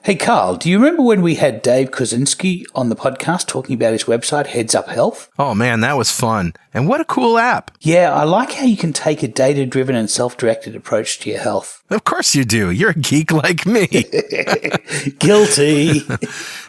Hey, Carl, do you remember when we had Dave Kozinski on the podcast talking about his website, Heads Up Health? Oh, man, that was fun. And what a cool app. Yeah, I like how you can take a data-driven and self-directed approach to your health. Of course you do. You're a geek like me. Guilty.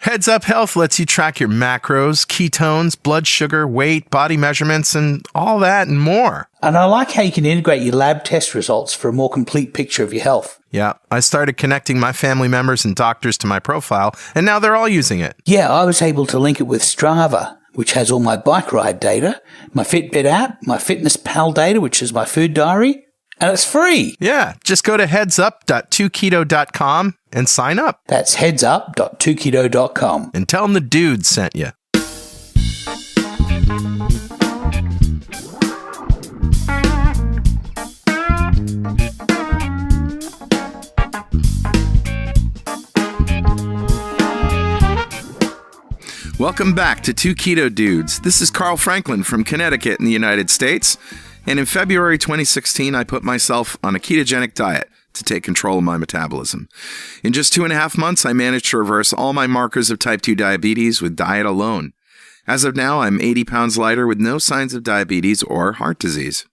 Heads Up Health lets you track your macros, ketones, blood sugar, weight, body measurements, and all that and more. And I like how you can integrate your lab test results for a more complete picture of your health. Yeah, I started connecting my family members and doctors to my profile, and now they're all using it. Yeah, I was able to link it with Strava, which has all my bike ride data, my Fitbit app, my Fitness Pal data, which is my food diary, and it's free. Yeah, just go to headsup.2keto.com and sign up. That's headsup.2keto.com. And tell them the dude sent you. Welcome back to Two Keto Dudes. This is Carl Franklin from Connecticut in the United States. And in February 2016, I put myself on a ketogenic diet to take control of my metabolism. In just 2.5 months, I managed to reverse all my markers of type 2 diabetes with diet alone. As of now, I'm 80 pounds lighter with no signs of diabetes or heart disease.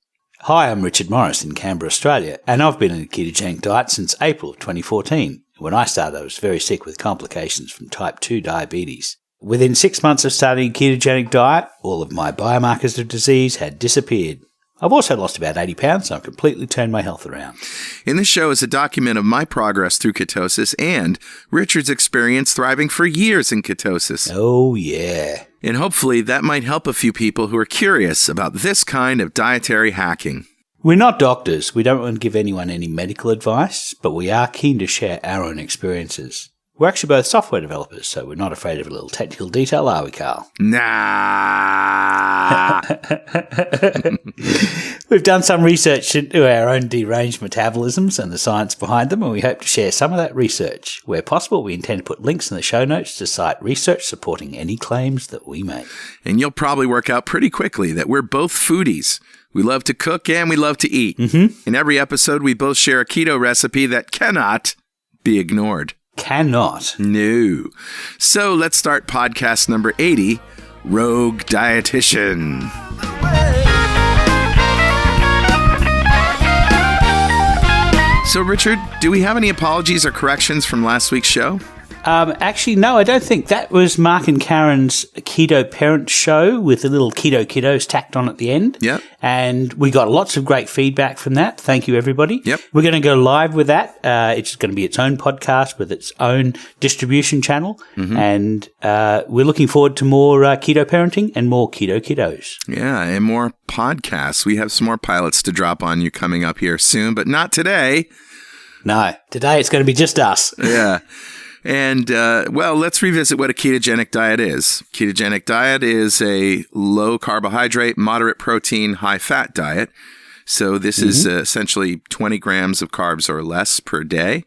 Hi, I'm Richard Morris in Canberra, Australia, and I've been on a ketogenic diet since April of 2014. When I started, I was very sick with complications from type 2 diabetes. Within 6 months of starting a ketogenic diet, all of my biomarkers of disease had disappeared. I've also lost about 80 pounds, so I've completely turned my health around. In this show is a document of my progress through ketosis and Richard's experience thriving for years in ketosis. Oh, yeah. And hopefully that might help a few people who are curious about this kind of dietary hacking. We're not doctors. We don't want to give anyone any medical advice, but we are keen to share our own experiences. We're actually both software developers, so we're not afraid of a little technical detail, are we, Carl? Nah. We've done some research into our own deranged metabolisms and the science behind them, and we hope to share some of that research. Where possible, we intend to put links in the show notes to cite research supporting any claims that we make. And you'll probably work out pretty quickly that we're both foodies. We love to cook and we love to eat. Mm-hmm. In every episode, we both share a keto recipe that cannot be ignored. Cannot. No. So let's start podcast number 80, Rogue Dietitian. So Richard, do we have any apologies or corrections from last week's show? Actually, no, I don't think. That was Mark and Karen's Keto Parent Show with the little Keto Kiddos tacked on at the end. Yep. And we got lots of great feedback from that. Thank you, everybody. Yep. We're going to go live with that. It's going to be its own podcast with its own distribution channel. Mm-hmm. And we're looking forward to more keto parenting and more keto kiddos. Yeah, and more podcasts. We have some more pilots to drop on you coming up here soon, but not today. No, today it's going to be just us. Yeah. And, well, let's revisit what a ketogenic diet is. Ketogenic diet is a low carbohydrate, moderate protein, high fat diet. So this is essentially 20 grams of carbs or less per day.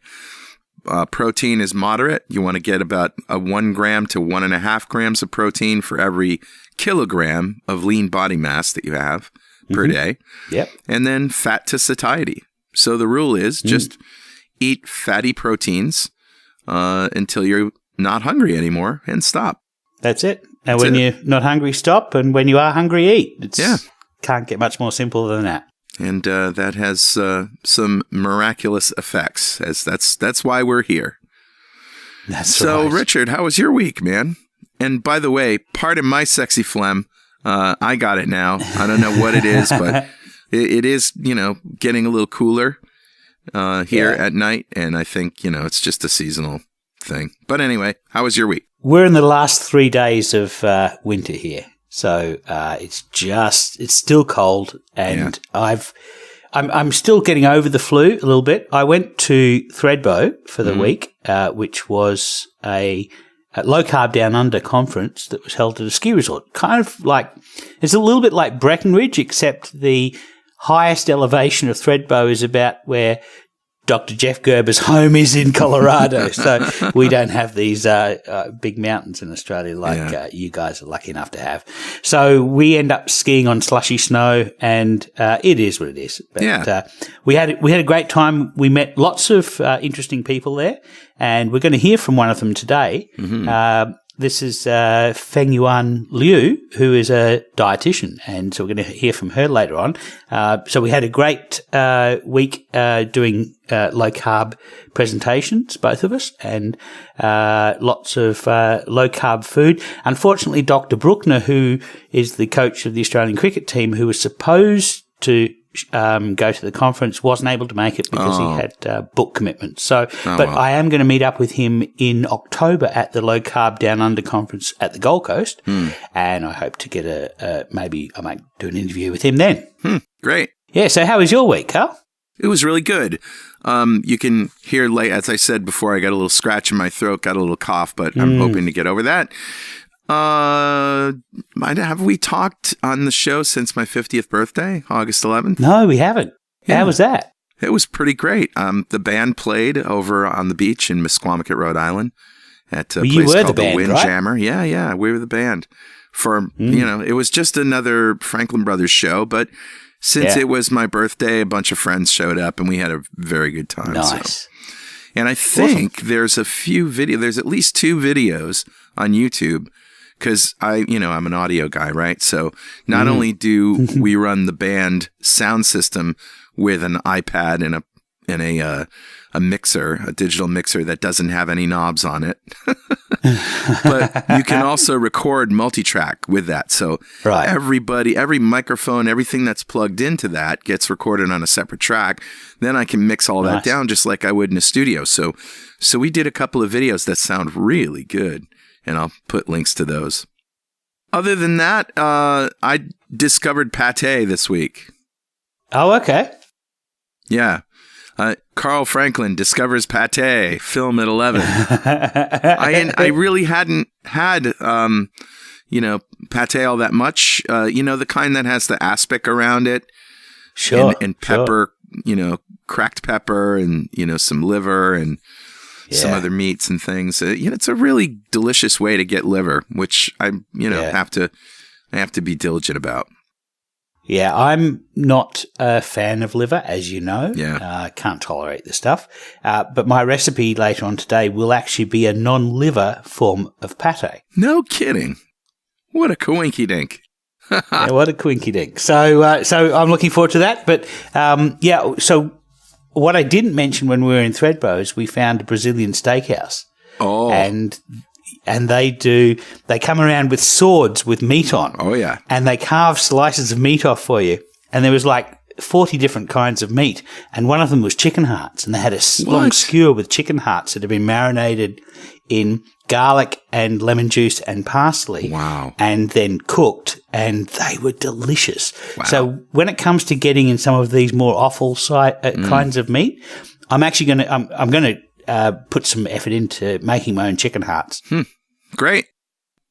Protein is moderate. You want to get about 1 gram to 1.5 grams of protein for every kilogram of lean body mass that you have per day. Yep. And then fat to satiety. So the rule is just eat fatty proteins until you're not hungry anymore and stop. That's it. And when you're not hungry, stop. And when you are hungry, eat. Can't get much more simple than that. And that has some miraculous effects, as that's why we're here. That's right. So, right. Richard, how was your week, man? And by the way, pardon my sexy phlegm. I got it now. I don't know what it is, but it is, getting a little cooler here at night, and I think, it's just a seasonal thing. But anyway, how was your week? We're in the last 3 days of winter here, so it's still cold, and I'm still getting over the flu a little bit. I went to Thredbo for the week, which was a low carb down under conference that was held at a ski resort. Kind of like, it's a little bit like Breckenridge, except the highest elevation of Thredbo is about where Dr. Jeff Gerber's home is in Colorado, so we don't have these big mountains in Australia like you guys are lucky enough to have. So we end up skiing on slushy snow, and it is what it is. But we had a great time. We met lots of interesting people there, and we're going to hear from one of them today. Mm-hmm. This is Feng Yuan Liu, who is a dietitian, and so we're going to hear from her later on. So we had a great week doing low-carb presentations, both of us, and lots of low-carb food. Unfortunately, Dr. Bruckner, who is the coach of the Australian cricket team, who was supposed to go to the conference, wasn't able to make it because he had book commitments. So, I am going to meet up with him in October at the Low Carb Down Under conference at the Gold Coast, and I hope to get maybe I might do an interview with him then. Great. Yeah. So, how was your week, Carl? It was really good. You can hear, as I said before, I got a little scratch in my throat, got a little cough, but I'm hoping to get over that. Have we talked on the show since my 50th birthday, August 11th? No, we haven't. Yeah. How was that? It was pretty great. The band played over on the beach in Misquamicut, Rhode Island at a place called the Windjammer. Right? Yeah, we were the band. It was just another Franklin Brothers show, but since it was my birthday, a bunch of friends showed up and we had a very good time. Nice. So. And I think there's a few there's at least 2 videos on YouTube. Because I'm an audio guy, right? So not only do we run the band sound system with an iPad and a mixer, a digital mixer that doesn't have any knobs on it, but you can also record multi-track with that. So every microphone, everything that's plugged into that gets recorded on a separate track. Then I can mix all that down just like I would in a studio. So we did a couple of videos that sound really good. And I'll put links to those. Other than that, I discovered pate this week. Oh, okay. Yeah. Carl Franklin discovers pate, film at 11. I really hadn't had, pate all that much. The kind that has the aspic around it. Sure. And pepper, cracked pepper and, some liver and... some other meats and things. It's a really delicious way to get liver, which I have to be diligent about. Yeah, I'm not a fan of liver, as you know. Yeah. Can't tolerate the stuff. But my recipe later on today will actually be a non-liver form of pate. No kidding. What a coinky-dink. Yeah, what a coinky-dink. So I'm looking forward to that. But, so... What I didn't mention when we were in Thredbo is we found a Brazilian steakhouse. Oh. And they come around with swords with meat on. Oh, yeah. And they carve slices of meat off for you. And there was like 40 different kinds of meat. And one of them was chicken hearts. And they had a long skewer with chicken hearts that had been marinated in garlic and lemon juice and parsley. Wow. And then cooked, and they were delicious. Wow. So when it comes to getting in some of these more offal kinds of meat, I'm actually going to put some effort into making my own chicken hearts. Great.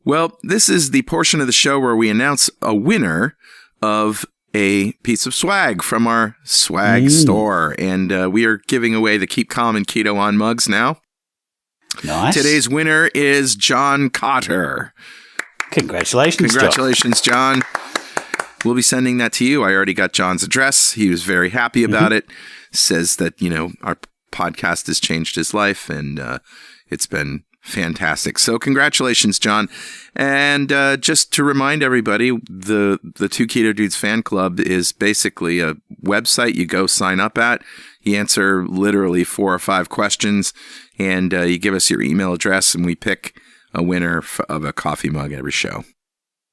Well, this is the portion of the show where we announce a winner of a piece of swag from our swag store. And we are giving away the Keep Calm and Keto On mugs now. Nice. Today's winner is John Cotter. Congratulations, John. We'll be sending that to you. I already got John's address. He was very happy about it. Says that, our podcast has changed his life, and it's been fantastic. So congratulations, John. And just to remind everybody, the Two Keto Dudes fan club is basically a website you go sign up at. You answer literally 4 or 5 questions, and you give us your email address, and we pick a winner of a coffee mug every show.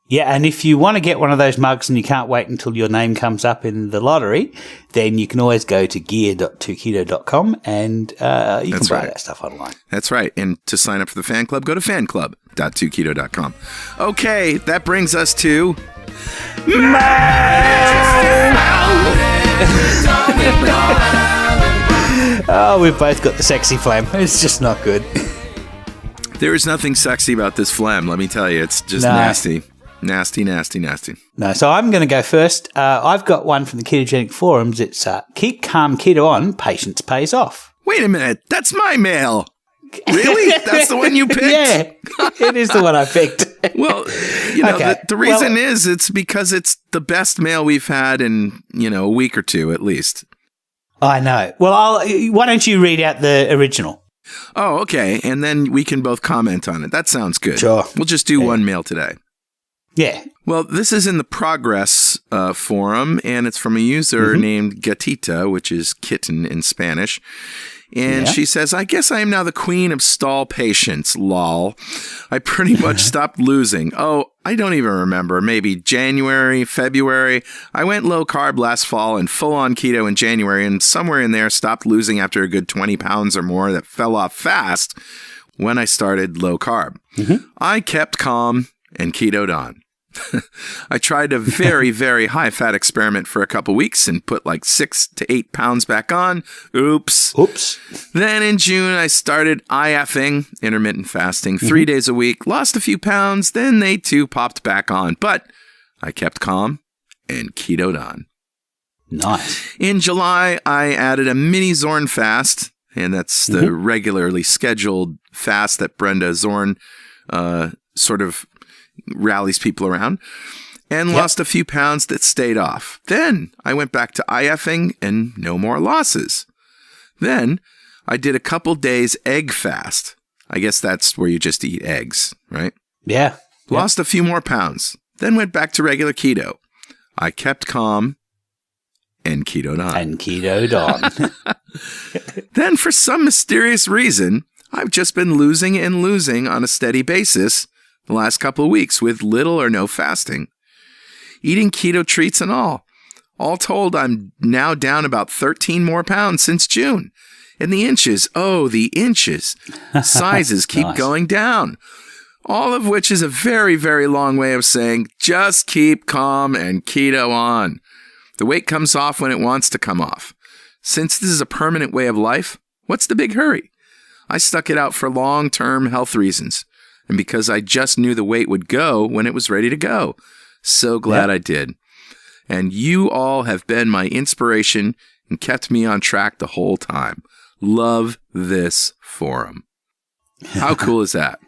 Yeah, and if you want to get one of those mugs and you can't wait until your name comes up in the lottery, then you can always go to gear.2keto.com and you can buy that stuff online. That's right. And to sign up for the fan club, go to fanclub.2keto.com. Okay, that brings us to... Oh, we've both got the sexy flame. It's just not good. There is nothing sexy about this phlegm, let me tell you. It's just nasty. Nasty, nasty, nasty. No, so I'm going to go first. I've got one from the Ketogenic forums. It's keep calm, keto on, patience pays off. Wait a minute. That's my mail. Really? That's the one you picked? Yeah, it is the one I picked. Well, the reason is it's because it's the best mail we've had in, a week or two at least. I know. Well, why don't you read out the original? Oh, okay. And then we can both comment on it. That sounds good. Sure. We'll just do one mail today. Yeah. Well, this is in the Progress forum, and it's from a user named Gatita, which is kitten in Spanish. And she says, I guess I am now the queen of stall patience, lol. I pretty much stopped losing. Oh, I don't even remember. Maybe January, February. I went low carb last fall and full on keto in January, and somewhere in there stopped losing after a good 20 pounds or more that fell off fast when I started low carb. I kept calm and ketoed on. I tried a very, very high fat experiment for a couple weeks and put like 6 to 8 pounds back on. Oops. Then in June, I started IFing, intermittent fasting, 3 days a week, lost a few pounds. Then they too popped back on, but I kept calm and ketoed on. Nice. In July, I added a mini Zorn fast, and that's the regularly scheduled fast that Brenda Zorn sort of rallies people around, and lost a few pounds that stayed off. Then I went back to IFing and no more losses. Then I did a couple days egg fast. I guess that's where you just eat eggs, right? Yeah. Lost a few more pounds. Then went back to regular keto. I kept calm and ketoed on. Then for some mysterious reason, I've just been losing and losing on a steady basis the last couple of weeks with little or no fasting. Eating keto treats and all. All told, I'm now down about 13 more pounds since June. And the inches, sizes keep going down. All of which is a very, very long way of saying, just keep calm and keto on. The weight comes off when it wants to come off. Since this is a permanent way of life, what's the big hurry? I stuck it out for long-term health reasons. And because I just knew the weight would go when it was ready to go. So glad I did. And you all have been my inspiration and kept me on track the whole time. Love this forum. How cool is that?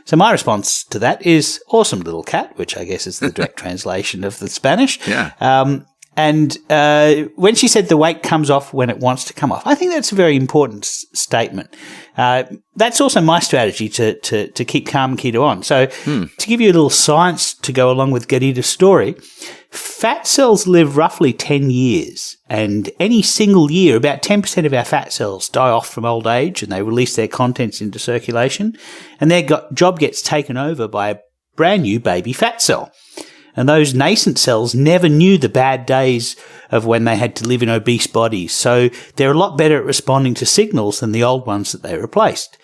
So my response to that is awesome little cat, which I guess is the direct translation of the Spanish. Yeah. And when she said the weight comes off when it wants to come off, I think that's a very important statement. That's also my strategy to keep calm and keto on. So to give you a little science to go along with Gadita's story, fat cells live roughly 10 years. And any single year, about 10% of our fat cells die off from old age and they release their contents into circulation. And their job gets taken over by a brand new baby fat cell. And those nascent cells never knew the bad days of when they had to live in obese bodies. So they're a lot better at responding to signals than the old ones that they replaced.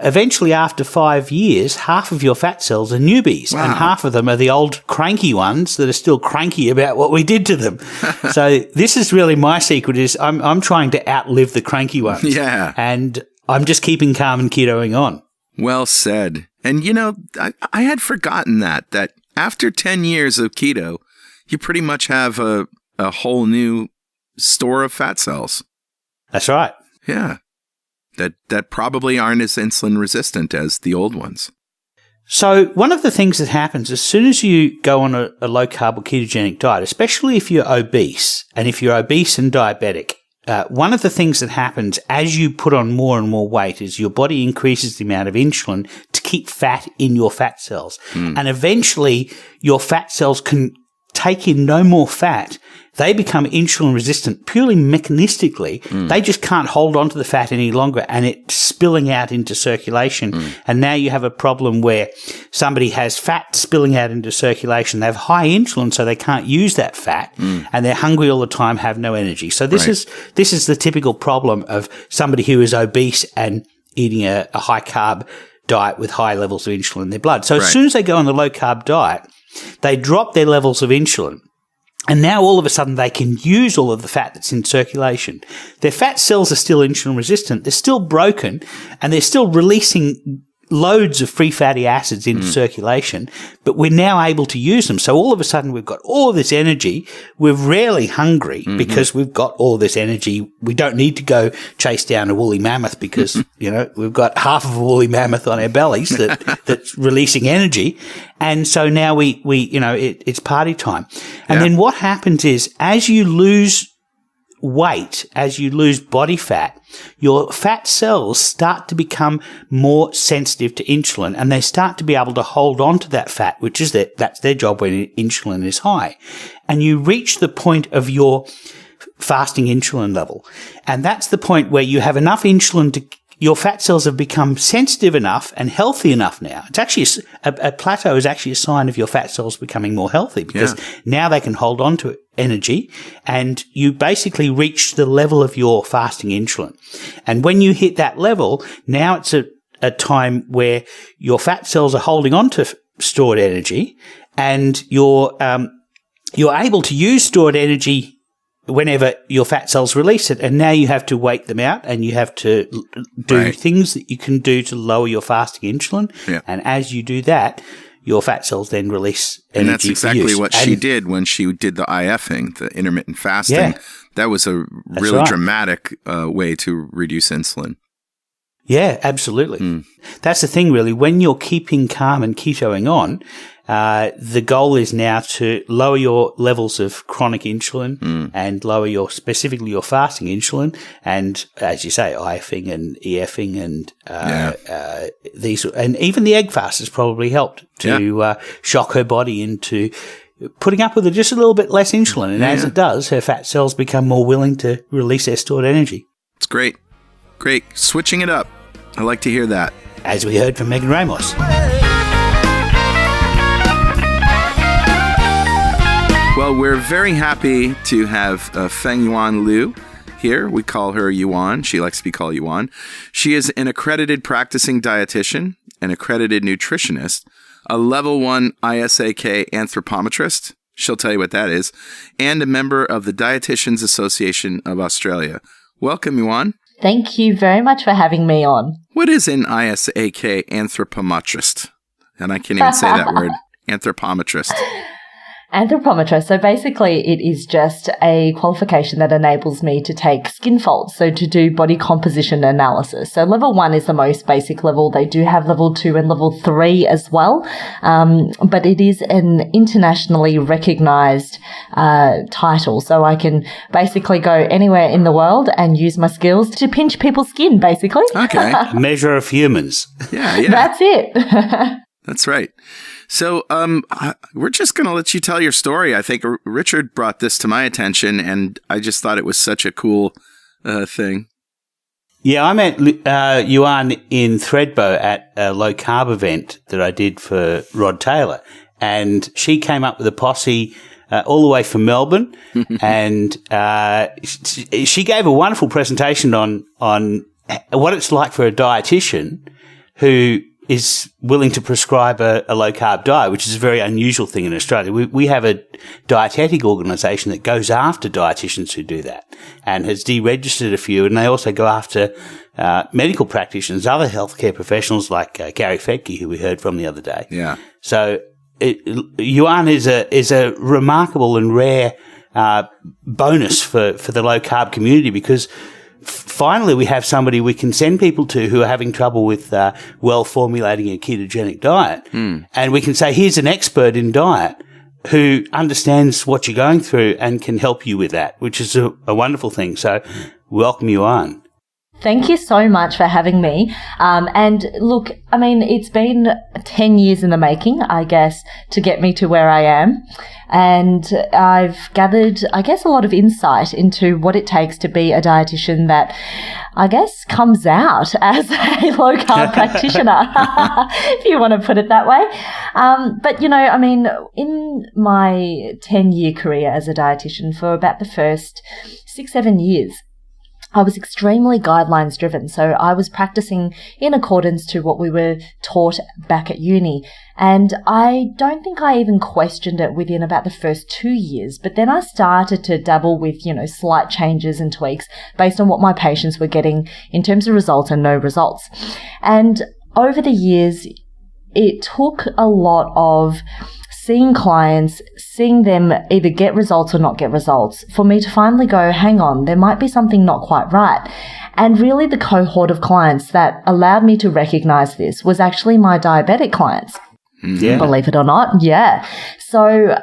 Eventually, after 5 years, half of your fat cells are newbies, and half of them are the old cranky ones that are still cranky about what we did to them. So this is really my secret: is I'm trying to outlive the cranky ones. Yeah, and I'm just keeping calm and ketoing on. Well said. And I had forgotten that after 10 years of keto, you pretty much have a whole new store of fat cells. That's right. Yeah. That probably aren't as insulin resistant as the old ones. So one of the things that happens as soon as you go on a low-carb or ketogenic diet, especially if you're obese, and if you're obese and diabetic, one of the things that happens as you put on more and more weight is your body increases the amount of insulin to keep fat in your fat cells. And eventually your fat cells can take in no more fat. They become insulin resistant purely mechanistically. They just can't hold on to the fat any longer and it's spilling out into circulation. And now you have a problem where somebody has fat spilling out into circulation. They have high insulin, so they can't use that fat and they're hungry all the time, have no energy. So this is the typical problem of somebody who is obese and eating a high carb diet with high levels of insulin in their blood. So as soon as they go on the low carb diet, they drop their levels of insulin. And now all of a sudden they can use all of the fat that's in circulation. Their fat cells are still insulin resistant. They're still broken and they're still releasing loads of free fatty acids into circulation, but we're now able to use them. So all of a sudden we've got all this energy. We're rarely hungry because we've got all this energy. We don't need to go chase down a woolly mammoth because, we've got half of a woolly mammoth on our bellies that's releasing energy. And so now it's party time. And then what happens is as you lose weight, as you lose body fat, your fat cells start to become more sensitive to insulin, and they start to be able to hold on to that fat, which is that's their job when insulin is high. And you reach the point of your fasting insulin level. And that's the point where you have enough insulin your fat cells have become sensitive enough and healthy enough now. It's actually a plateau is actually a sign of your fat cells becoming more healthy because now they can hold on to energy, and you basically reach the level of your fasting insulin. And when you hit that level, now it's a time where your fat cells are holding on to stored energy, and you're able to use stored energy whenever your fat cells release it, and now you have to wait them out, and you have to do things that you can do to lower your fasting insulin. Yeah. And as you do that, your fat cells then release energy. And that's exactly what she did when she did the IFing, the intermittent fasting. Yeah. That was a really dramatic way to reduce insulin. Yeah, absolutely. That's the thing, really. When you're keeping calm and ketoing on, the goal is now to lower your levels of chronic insulin and lower specifically your fasting insulin. And as you say, IFing and EFing and these, and even the egg fast has probably helped to shock her body into putting up with just a little bit less insulin. And as it does, her fat cells become more willing to release their stored energy. It's great. Great. Switching it up. I like to hear that. As we heard from Megan Ramos. Well, we're very happy to have Feng Yuan Liu here. We call her Yuan. She likes to be called Yuan. She is an accredited practicing dietitian, an accredited nutritionist, a level 1 ISAK anthropometrist. She'll tell you what that is, and a member of the Dietitians Association of Australia. Welcome, Yuan. Thank you very much for having me on. What is an ISAK anthropometrist? And I can't even say that word, anthropometrist. Anthropometrist. So basically it is just a qualification that enables me to take skin folds, so to do body composition analysis. So level 1 is the most basic level. They do have level 2 and level 3 as well. But it is an internationally recognized title. So I can basically go anywhere in the world and use my skills to pinch people's skin, basically. Okay. Measure of humans. Yeah. That's it. That's right. So we're just going to let you tell your story. I think Richard brought this to my attention, and I just thought it was such a cool thing. Yeah, I met Yuan in Thredbo at a low-carb event that I did for Rod Taylor, and she came up with a posse all the way from Melbourne, and she gave a wonderful presentation on what it's like for a dietitian who is willing to prescribe a low-carb diet, which is a very unusual thing in Australia. We have a dietetic organisation that goes after dietitians who do that and has deregistered a few, and they also go after medical practitioners, other healthcare professionals like Gary Fedke, who we heard from the other day. Yeah. So Yuan is a remarkable and rare bonus for the low-carb community, because finally we have somebody we can send people to who are having trouble with formulating a ketogenic diet. And we can say, here's an expert in diet who understands what you're going through and can help you with that, which is a wonderful thing. So welcome you on. Thank you so much for having me. And look, I mean, it's been 10 years in the making, I guess, to get me to where I am. And I've gathered, I guess, a lot of insight into what it takes to be a dietitian that, I guess, comes out as a low-carb practitioner, if you want to put it that way. But, I mean, in my 10-year career as a dietitian, for about the first 6-7 years, I was extremely guidelines driven. So I was practicing in accordance to what we were taught back at uni. And I don't think I even questioned it within about the first 2 years. But then I started to dabble with, slight changes and tweaks based on what my patients were getting in terms of results and no results. And over the years, it took a lot of seeing clients, seeing them either get results or not get results, for me to finally go, hang on, there might be something not quite right. And really the cohort of clients that allowed me to recognize this was actually my diabetic clients. Yeah. Believe it or not. Yeah. So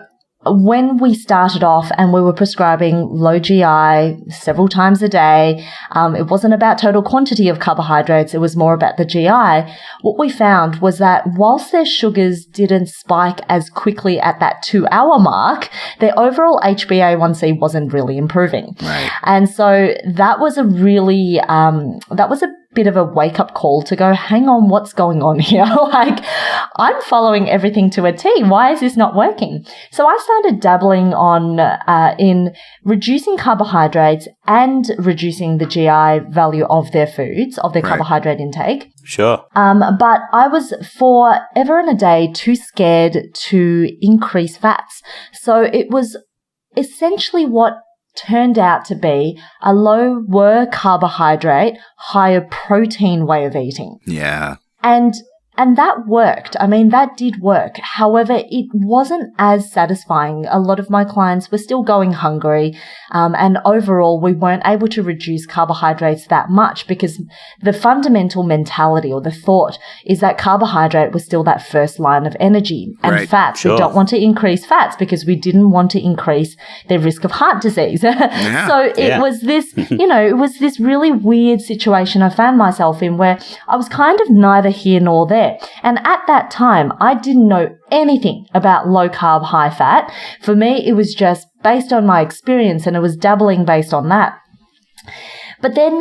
when we started off and we were prescribing low GI several times a day, it wasn't about total quantity of carbohydrates. It was more about the GI. What we found was that whilst their sugars didn't spike as quickly at that 2-hour mark, their overall HbA1c wasn't really improving. Right. And so that was a really, that was a bit of a wake-up call to go, hang on, what's going on here? Like, I'm following everything to a T. Why is this not working? So I started dabbling on in reducing carbohydrates and reducing the GI value of their foods, of their carbohydrate intake. Sure. But I was forever and a day too scared to increase fats. So it was essentially what turned out to be a lower carbohydrate, higher protein way of eating. Yeah. And that worked. I mean, that did work. However, it wasn't as satisfying. A lot of my clients were still going hungry. And overall, we weren't able to reduce carbohydrates that much because the fundamental mentality or the thought is that carbohydrate was still that first line of energy. And fats, we don't want to increase fats because we didn't want to increase their risk of heart disease. So it was this, it was this really weird situation I found myself in where I was kind of neither here nor there. And at that time, I didn't know anything about low carb, high fat. For me, it was just based on my experience and it was dabbling based on that. But then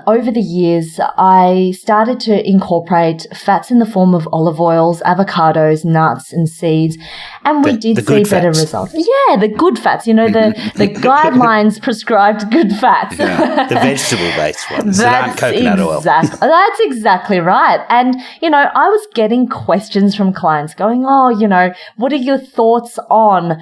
over the years, I started to incorporate fats in the form of olive oils, avocados, nuts, and seeds. And we did see better results. Yeah, the good fats, the guidelines prescribed good fats. Yeah, the vegetable-based ones that aren't coconut oil. That's exactly right. And, I was getting questions from clients going, what are your thoughts on,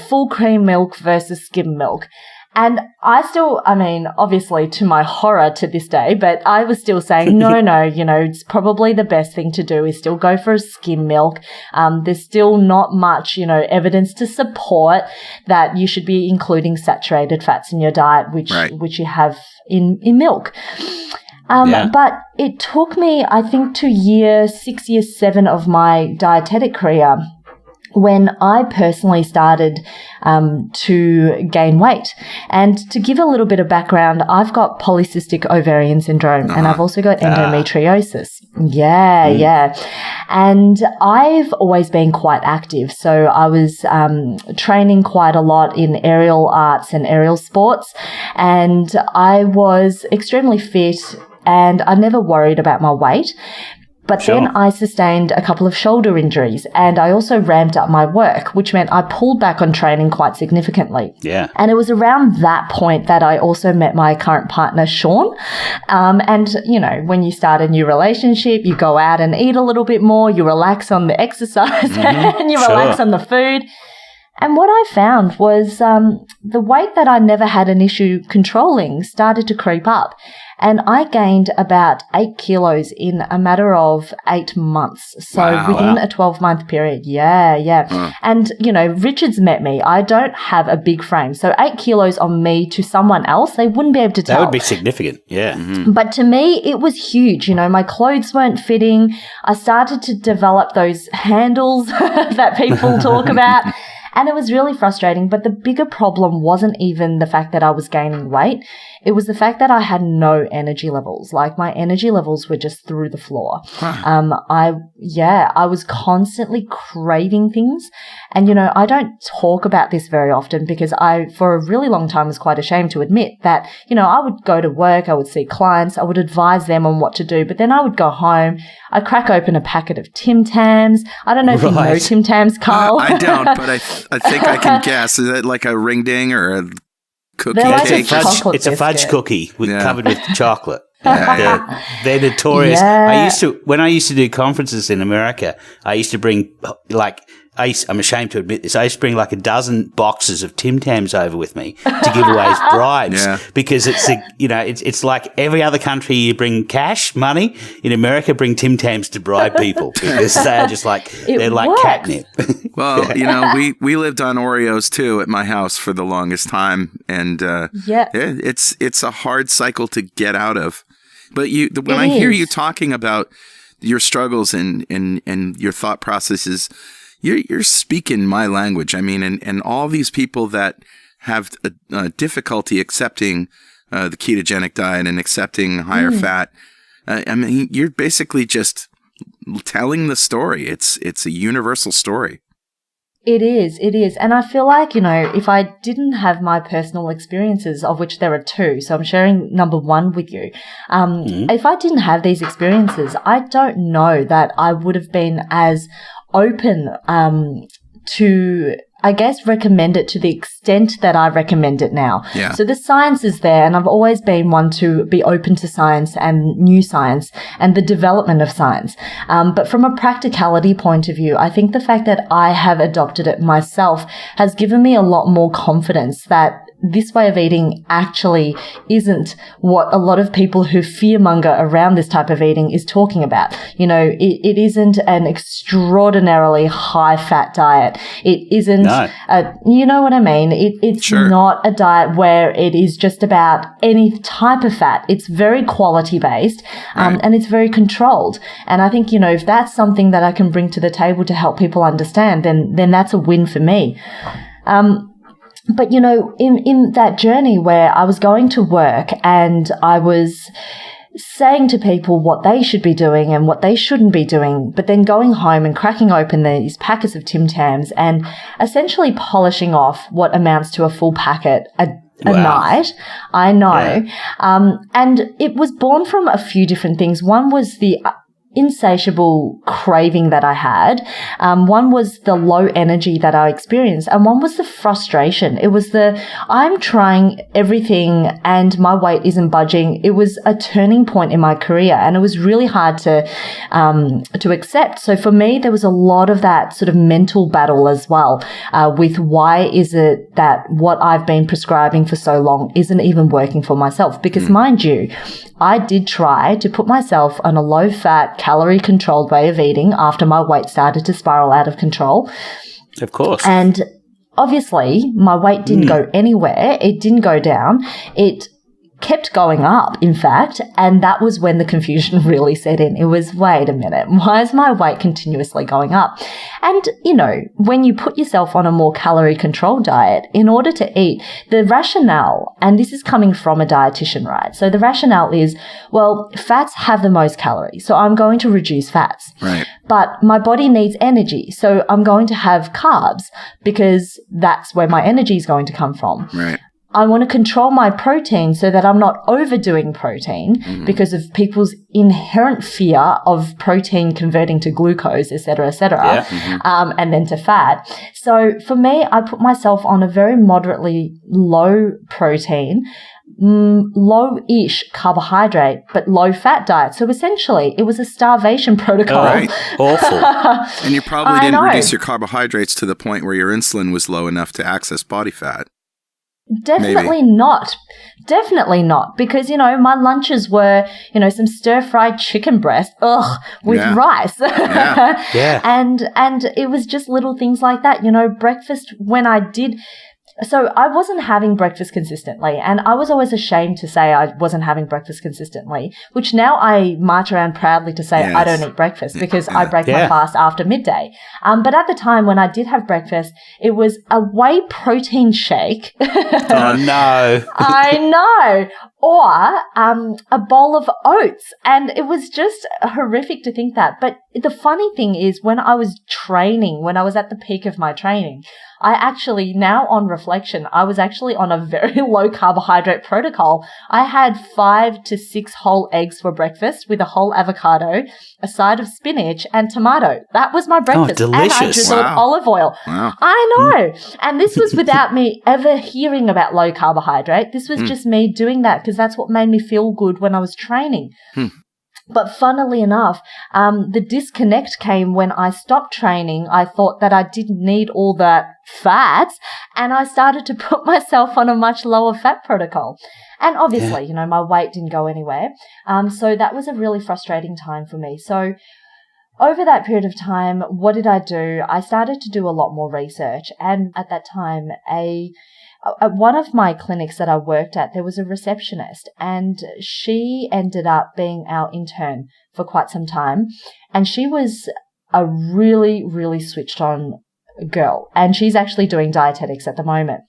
full cream milk versus skim milk? And I still, obviously to my horror to this day, but I was still saying, no, it's probably the best thing to do is still go for a skim milk. There's still not much, evidence to support that you should be including saturated fats in your diet, which you have in milk. But it took me, I think, to year 6, year 7 of my dietetic career when I personally started to gain weight. And to give a little bit of background, I've got polycystic ovarian syndrome and I've also got endometriosis. Yeah. And I've always been quite active. So I was training quite a lot in aerial arts and aerial sports, and I was extremely fit and I never worried about my weight. But then I sustained a couple of shoulder injuries and I also ramped up my work, which meant I pulled back on training quite significantly. Yeah. And it was around that point that I also met my current partner, Sean. And, when you start a new relationship, you go out and eat a little bit more, you relax on the exercise and you relax on the food. And what I found was the weight that I never had an issue controlling started to creep up. And I gained about 8 kilos in a matter of 8 months. So within a 12-month period. Yeah. And, Richard's met me. I don't have a big frame. So 8 kilos on me to someone else, they wouldn't be able to tell. That would be significant. Yeah. Mm-hmm. But to me, it was huge. My clothes weren't fitting. I started to develop those handles that people talk about. And it was really frustrating. But the bigger problem wasn't even the fact that I was gaining weight. It was the fact that I had no energy levels. Like my energy levels were just through the floor. I was constantly craving things. And, I don't talk about this very often because I, for a really long time, was quite ashamed to admit that, I would go to work, I would see clients, I would advise them on what to do, but then I would go home, I'd crack open a packet of Tim Tams. I don't know if you know Tim Tams, Carl. I don't, but I think I can guess. Is it like a ring ding or a cookie cake? It's a fudge cookie covered with chocolate. They're notorious. Yeah. When I used to do conferences in America, I used to bring I'm ashamed to admit this, I used to bring like a dozen boxes of Tim Tams over with me to give away as bribes because it's like every other country you bring cash, money. In America, bring Tim Tams to bribe people because they're just like, they're like catnip. Well, we lived on Oreos too at my house for the longest time. And it's a hard cycle to get out of. But when I hear you talking about your struggles and your thought processes, you're speaking my language. I mean, and all these people that have a difficulty accepting the ketogenic diet and accepting higher fat, I mean, you're basically just telling the story. It's a universal story. It is. And I feel like, if I didn't have my personal experiences, of which there are two, so I'm sharing number one with you. If I didn't have these experiences, I don't know that I would have been as open to, I guess, recommend it to the extent that I recommend it now. Yeah. So the science is there, and I've always been one to be open to science and new science and the development of science. But from a practicality point of view, I think the fact that I have adopted it myself has given me a lot more confidence that this way of eating actually isn't what a lot of people who fearmonger around this type of eating is talking about. It isn't an extraordinarily high-fat diet. It isn't, you know what I mean? It's not a diet where it is just about any type of fat. It's very quality-based, and it's very controlled. And I think, if that's something that I can bring to the table to help people understand, then that's a win for me. But, in that journey where I was going to work and I was saying to people what they should be doing and what they shouldn't be doing, but then going home and cracking open these packets of Tim Tams and essentially polishing off what amounts to a full packet a night. I know. Yeah. And it was born from a few different things. One was the insatiable craving that I had. One was the low energy that I experienced, and one was the frustration. It was I'm trying everything and my weight isn't budging. It was a turning point in my career, and it was really hard to accept. So for me, there was a lot of that sort of mental battle as well, with why is it that what I've been prescribing for so long isn't even working for myself? Because mind you, I did try to put myself on a low-fat, calorie-controlled way of eating after my weight started to spiral out of control. Of course. And obviously, my weight didn't go anywhere. It didn't go down. It kept going up, in fact, and that was when the confusion really set in. It was, wait a minute, why is my weight continuously going up? And, when you put yourself on a more calorie-controlled diet, in order to eat, the rationale, and this is coming from a dietitian, right? So the rationale is, well, fats have the most calories, so I'm going to reduce fats. Right. But my body needs energy, so I'm going to have carbs because that's where my energy is going to come from. Right. I want to control my protein so that I'm not overdoing protein because of people's inherent fear of protein converting to glucose, et cetera, and then to fat. So for me, I put myself on a very moderately low protein, low-ish carbohydrate, but low-fat diet. So essentially, it was a starvation protocol. All right. Awful. And you probably didn't reduce your carbohydrates to the point where your insulin was low enough to access body fat. Definitely not. Definitely not. Because, my lunches were, some stir-fried chicken breast, with rice. Yeah. And it was just little things like that. Breakfast when I did. So I wasn't having breakfast consistently, and I was always ashamed to say I wasn't having breakfast consistently, which now I march around proudly to say I don't eat breakfast because I break my fast after midday. But at the time when I did have breakfast, it was a whey protein shake. Oh, no. I know. Or a bowl of oats. And it was just horrific to think that. But the funny thing is when I was at the peak of my training, I actually, now on reflection, I was actually on a very low carbohydrate protocol. I had 5 to 6 whole eggs for breakfast with a whole avocado, a side of spinach, and tomato. That was my breakfast. Oh, delicious. And I drizzled olive oil. Wow. I know. And this was without me ever hearing about low carbohydrate. This was just me doing that because that's what made me feel good when I was training. But funnily enough, the disconnect came when I stopped training. I thought that I didn't need all that fats, and I started to put myself on a much lower fat protocol. And obviously, you know, my weight didn't go anywhere. So that was a really frustrating time for me. So over that period of time, what did I do? I started to do a lot more research. And at that time, at one of my clinics that I worked at, there was a receptionist, and she ended up being our intern for quite some time. And she was a really, really switched on girl. And she's actually doing dietetics at the moment.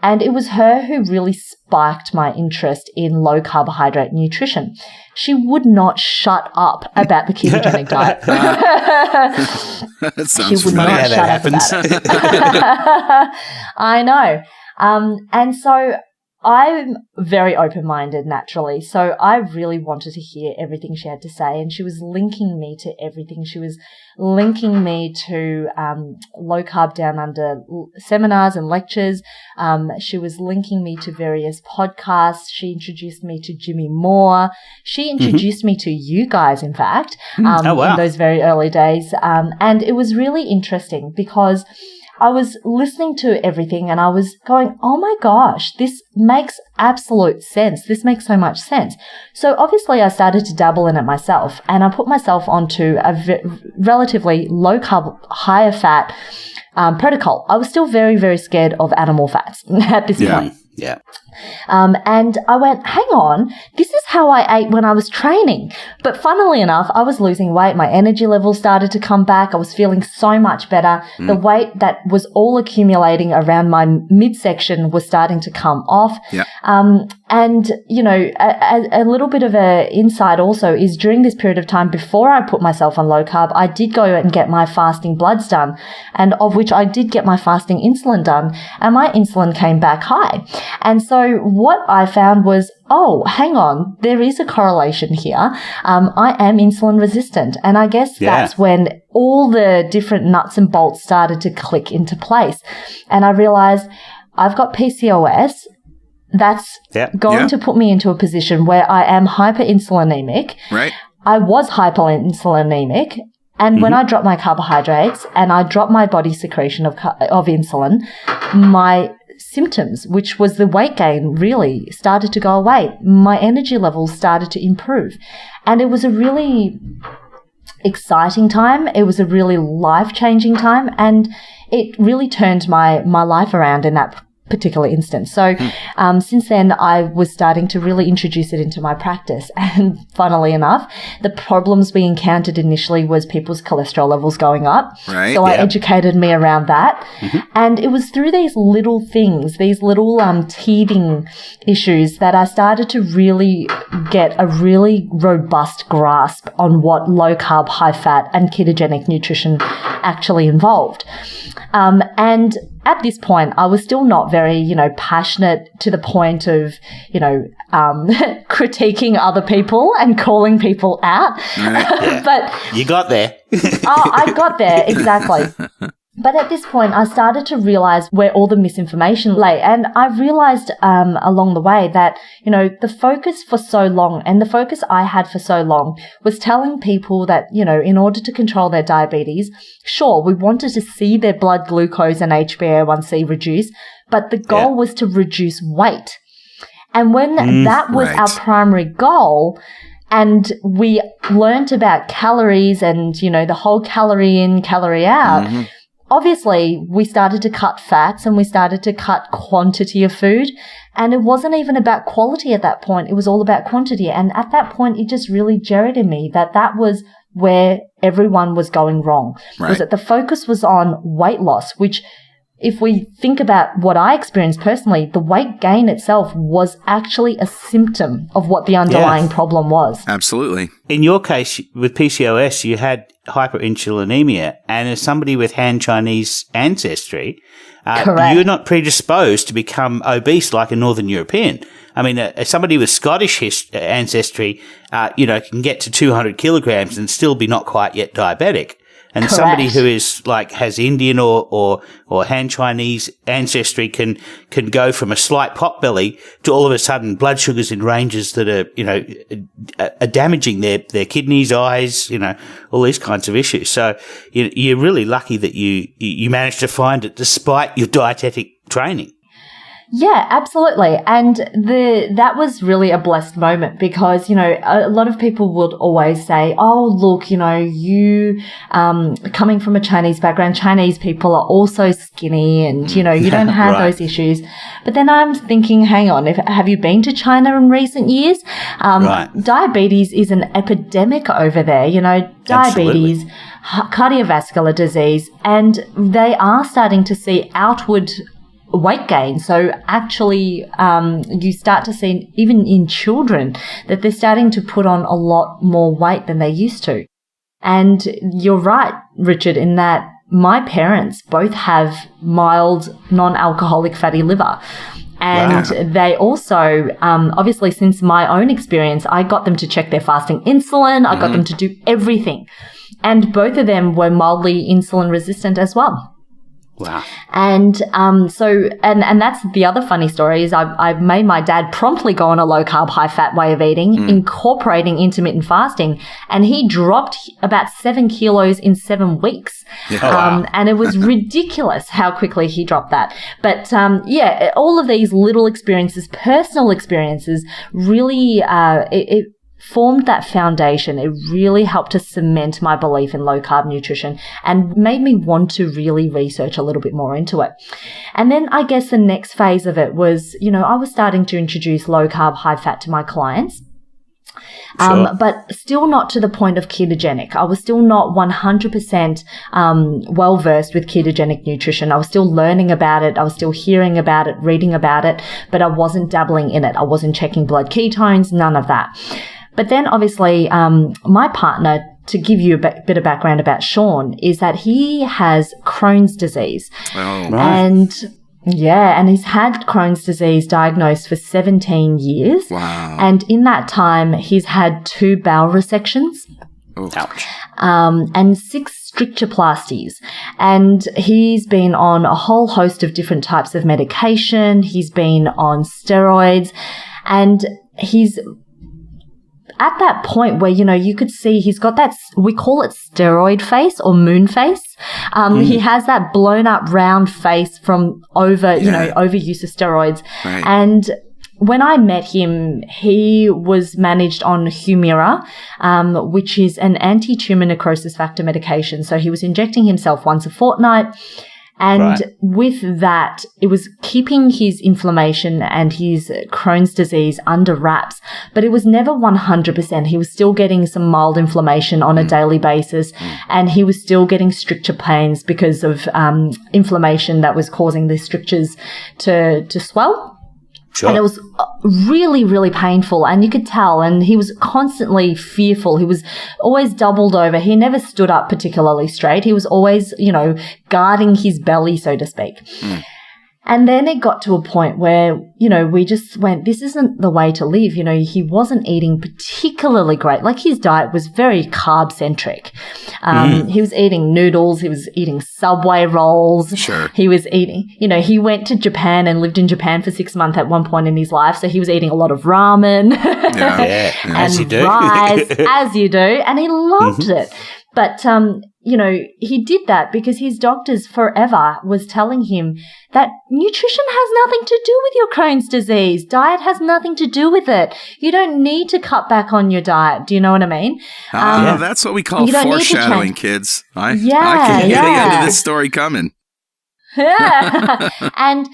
And it was her who really spiked my interest in low carbohydrate nutrition. She would not shut up about the ketogenic diet. That sounds familiar. How that happens. I know. And so I'm very open-minded naturally. So I really wanted to hear everything she had to say. And she was linking me to everything. She was linking me to low carb down under seminars and lectures. She was linking me to various podcasts. She introduced me to Jimmy Moore. She introduced me to you guys, in fact, in those very early days. And it was really interesting because I was listening to everything and I was going, oh my gosh, this makes absolute sense. This makes so much sense. So obviously I started to dabble in it myself, and I put myself onto a relatively low carb, higher fat protocol. I was still very, very scared of animal fats at this point. Yeah. And I went, hang on, this is how I ate when I was training. But funnily enough, I was losing weight. My energy levels started to come back. I was feeling so much better. The weight that was all accumulating around my midsection was starting to come off. Yeah. And, you know, a little bit of a insight also is during this period of time before I put myself on low carb, I did go and get my fasting bloods done, and of which I did get my fasting insulin done, and my insulin came back high. And so what I found was, oh, hang on, there is a correlation here. I am insulin resistant. And I guess that's when all the different nuts and bolts started to click into place. And I realized I've got PCOS. That's going to put me into a position where I am hyperinsulinemic. Right. I was hyperinsulinemic. And when I dropped my carbohydrates and I dropped my body secretion of insulin, my symptoms, which was the weight gain, really started to go away. My energy levels started to improve. And it was a really exciting time. It was a really life-changing time. And it really turned my life around in that particular instance. So since then, I was starting to really introduce it into my practice. And funnily enough, the problems we encountered initially was people's cholesterol levels going up. Right. So I educated me around that. And it was through these little things, these little teething issues, that I started to really get a really robust grasp on what low carb, high fat and ketogenic nutrition actually involved. And at this point, I was still not very, passionate to the point of, critiquing other people and calling people out. Right. But you got there. I got there, exactly. But at this point, I started to realize where all the misinformation lay. And I realized along the way that, the focus for so long, and the focus I had for so long, was telling people that, in order to control their diabetes, sure, we wanted to see their blood glucose and HbA1c reduce, but the goal was to reduce weight. And when that was our primary goal, and we learnt about calories and, the whole calorie in, calorie out, obviously, we started to cut fats and we started to cut quantity of food, and it wasn't even about quality at that point. It was all about quantity. And at that point, it just really jarred in me that was where everyone was going wrong. Right. Was that the focus was on weight loss, which, if we think about what I experienced personally, the weight gain itself was actually a symptom of what the underlying problem was. Absolutely. In your case, with PCOS, you had hyperinsulinemia, and as somebody with Han Chinese ancestry, you're not predisposed to become obese like a Northern European. I mean, somebody with Scottish ancestry, can get to 200 kilograms and still be not quite yet diabetic. And Correct. somebody who is like has Indian or Han Chinese ancestry can go from a slight pot belly to all of a sudden blood sugars in ranges that are damaging their kidneys, eyes, all these kinds of issues. So you're really lucky that you managed to find it despite your dietetic training. Yeah, absolutely. And that was really a blessed moment because, a lot of people would always say, oh, look, you, coming from a Chinese background, Chinese people are also skinny and, you don't have Right. those issues. But then I'm thinking, hang on, have you been to China in recent years? Right. Diabetes is an epidemic over there, diabetes, cardiovascular disease, and they are starting to see outward weight gain. So actually, you start to see even in children that they're starting to put on a lot more weight than they used to. And you're right, Richard, in that my parents both have mild non-alcoholic fatty liver. And they also, obviously, since my own experience, I got them to check their fasting insulin. I got them to do everything. And both of them were mildly insulin resistant as well. Wow. And so that's the other funny story is I made my dad promptly go on a low carb, high fat way of eating, incorporating intermittent fasting, and he dropped about 7 kilos in 7 weeks. Yeah. Wow. And it was ridiculous how quickly he dropped that. But all of these little experiences, personal experiences, really it formed that foundation. It really helped to cement my belief in low carb nutrition and made me want to really research a little bit more into it. And then I guess the next phase of it was, I was starting to introduce low carb, high fat to my clients. Sure. But still not to the point of ketogenic. I was still not 100% well-versed with ketogenic nutrition. I was still learning about it. I was still hearing about it, reading about it, but I wasn't dabbling in it. I wasn't checking blood ketones, none of that. But then obviously my partner, to give you a bit of background about Sean, is that he has Crohn's disease. Oh, right. And he's had Crohn's disease diagnosed for 17 years. Wow. And in that time, he's had 2 bowel resections. Oh. Ouch. And 6 strictureplasties. And he's been on a whole host of different types of medication. He's been on steroids. And he's at that point where, you could see he's got that, we call it steroid face or moon face. He has that blown up round face from overuse of steroids. Right. And when I met him, he was managed on Humira, which is an anti-tumor necrosis factor medication. So he was injecting himself once a fortnight. And with that, it was keeping his inflammation and his Crohn's disease under wraps, but it was never 100%. He was still getting some mild inflammation on a daily basis, and he was still getting stricture pains because of inflammation that was causing the strictures to swell. Sure. And it was really, really painful. And you could tell. And he was constantly fearful. He was always doubled over. He never stood up particularly straight. He was always, guarding his belly, so to speak. And then it got to a point where, we just went, this isn't the way to live. He wasn't eating particularly great. Like his diet was very carb centric. He was eating noodles. He was eating Subway rolls. Sure. He was eating, he went to Japan and lived in Japan for 6 months at one point in his life. So he was eating a lot of ramen Yeah, and as you do. rice, as you do. And he loved it. But, he did that because his doctors forever was telling him that nutrition has nothing to do with your Crohn's disease. Diet has nothing to do with it. You don't need to cut back on your diet. Do you know what I mean? That's what we call foreshadowing, kids. I can hear the end of this story coming. Yeah. And,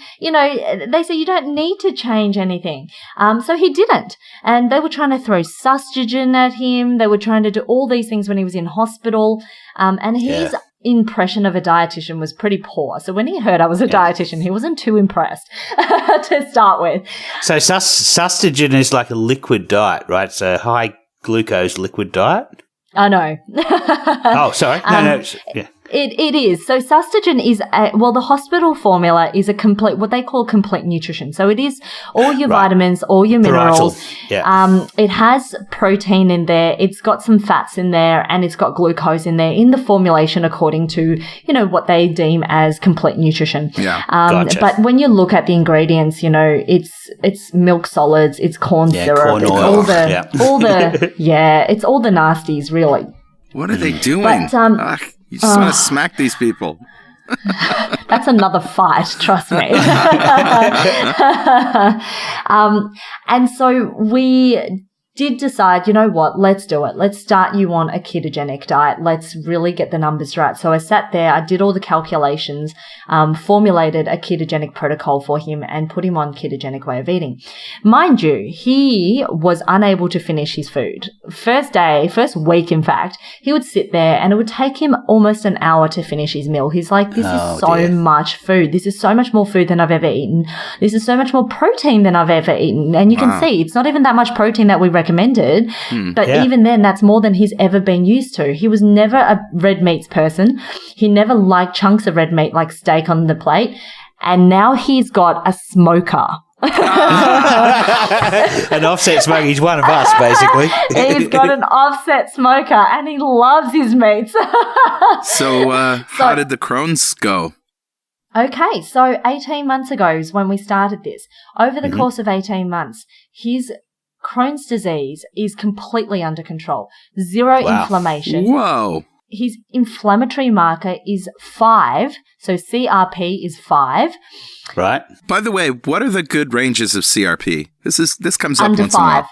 they say you don't need to change anything. So he didn't. And they were trying to throw sustagen at him. They were trying to do all these things when he was in hospital. And his impression of a dietitian was pretty poor. So when he heard I was a dietitian, he wasn't too impressed to start with. So sustagen is like a liquid diet, right? So high glucose liquid diet? Oh, no. Oh, sorry. No. Yeah. It is. So Sustagen is, the hospital formula is a complete, what they call complete nutrition. So it is all your vitamins, all your minerals. Yeah. It has protein in there. It's got some fats in there, and it's got glucose in there in the formulation according to, what they deem as complete nutrition. Yeah. Gotcha. But when you look at the ingredients, it's milk solids, it's corn syrup, corn it's oil. it's all the nasties, really. What are they doing? But, you just want to smack these people. That's another fight, trust me. And so we did decide, let's do it. Let's start you on a ketogenic diet. Let's really get the numbers right. So I sat there, I did all the calculations, formulated a ketogenic protocol for him and put him on ketogenic way of eating. Mind you, he was unable to finish his food. First week, in fact, he would sit there and it would take him almost an hour to finish his meal. He's like, this is so much food. This is so much more food than I've ever eaten. This is so much more protein than I've ever eaten. And you can see it's not even that much protein that we recommended, but even then that's more than he's ever been used to. He was never a red meats person. He never liked chunks of red meat like steak on the plate, and now he's got a smoker. An offset smoker. He's one of us, basically. He's got an offset smoker and he loves his meats. So how did the Crohn's go? Okay, so 18 months ago is when we started this. Over the course of 18 months, his Crohn's disease is completely under control. Zero inflammation. Whoa. His inflammatory marker is 5, so CRP is 5. Right. By the way, what are the good ranges of CRP? This comes up under once in a 5. while.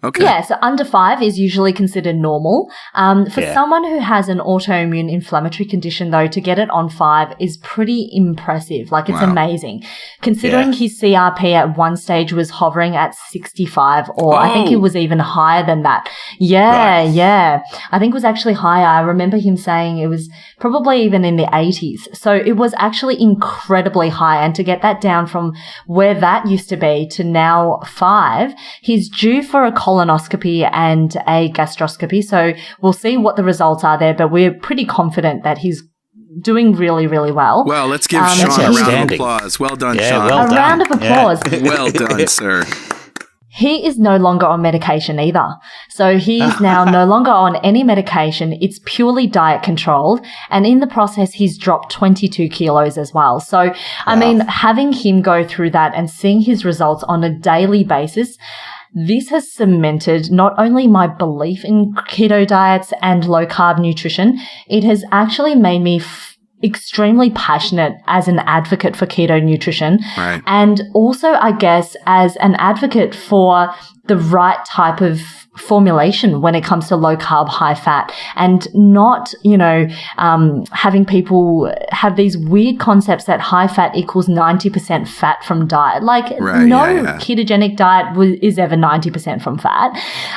Okay. Yeah, so under 5 is usually considered normal. For someone who has an autoimmune inflammatory condition, though, to get it on 5 is pretty impressive. Like, it's amazing. Considering his CRP at one stage was hovering at 65, or I think it was even higher than that. Yeah. I think it was actually higher. I remember him saying it was probably even in the 80s. So it was actually incredibly high. And to get that down from where that used to be to now 5, he's due for a colonoscopy and a gastroscopy. So we'll see what the results are there, but we're pretty confident that he's doing really, really well. Well, let's give Sean a round of applause. Well done, Sean. Well done. Round of applause. Well done, sir. He is no longer on medication either. So he's now no longer on any medication. It's purely diet controlled. And in the process, he's dropped 22 kilos as well. So, I mean, having him go through that and seeing his results on a daily basis, this has cemented not only my belief in keto diets and low carb nutrition, it has actually made me extremely passionate as an advocate for keto nutrition. Right. And also, I guess, as an advocate for the right type of formulation when it comes to low carb, high fat, and not, having people have these weird concepts that high fat equals 90% fat from diet. Like, ketogenic diet is ever 90% from fat.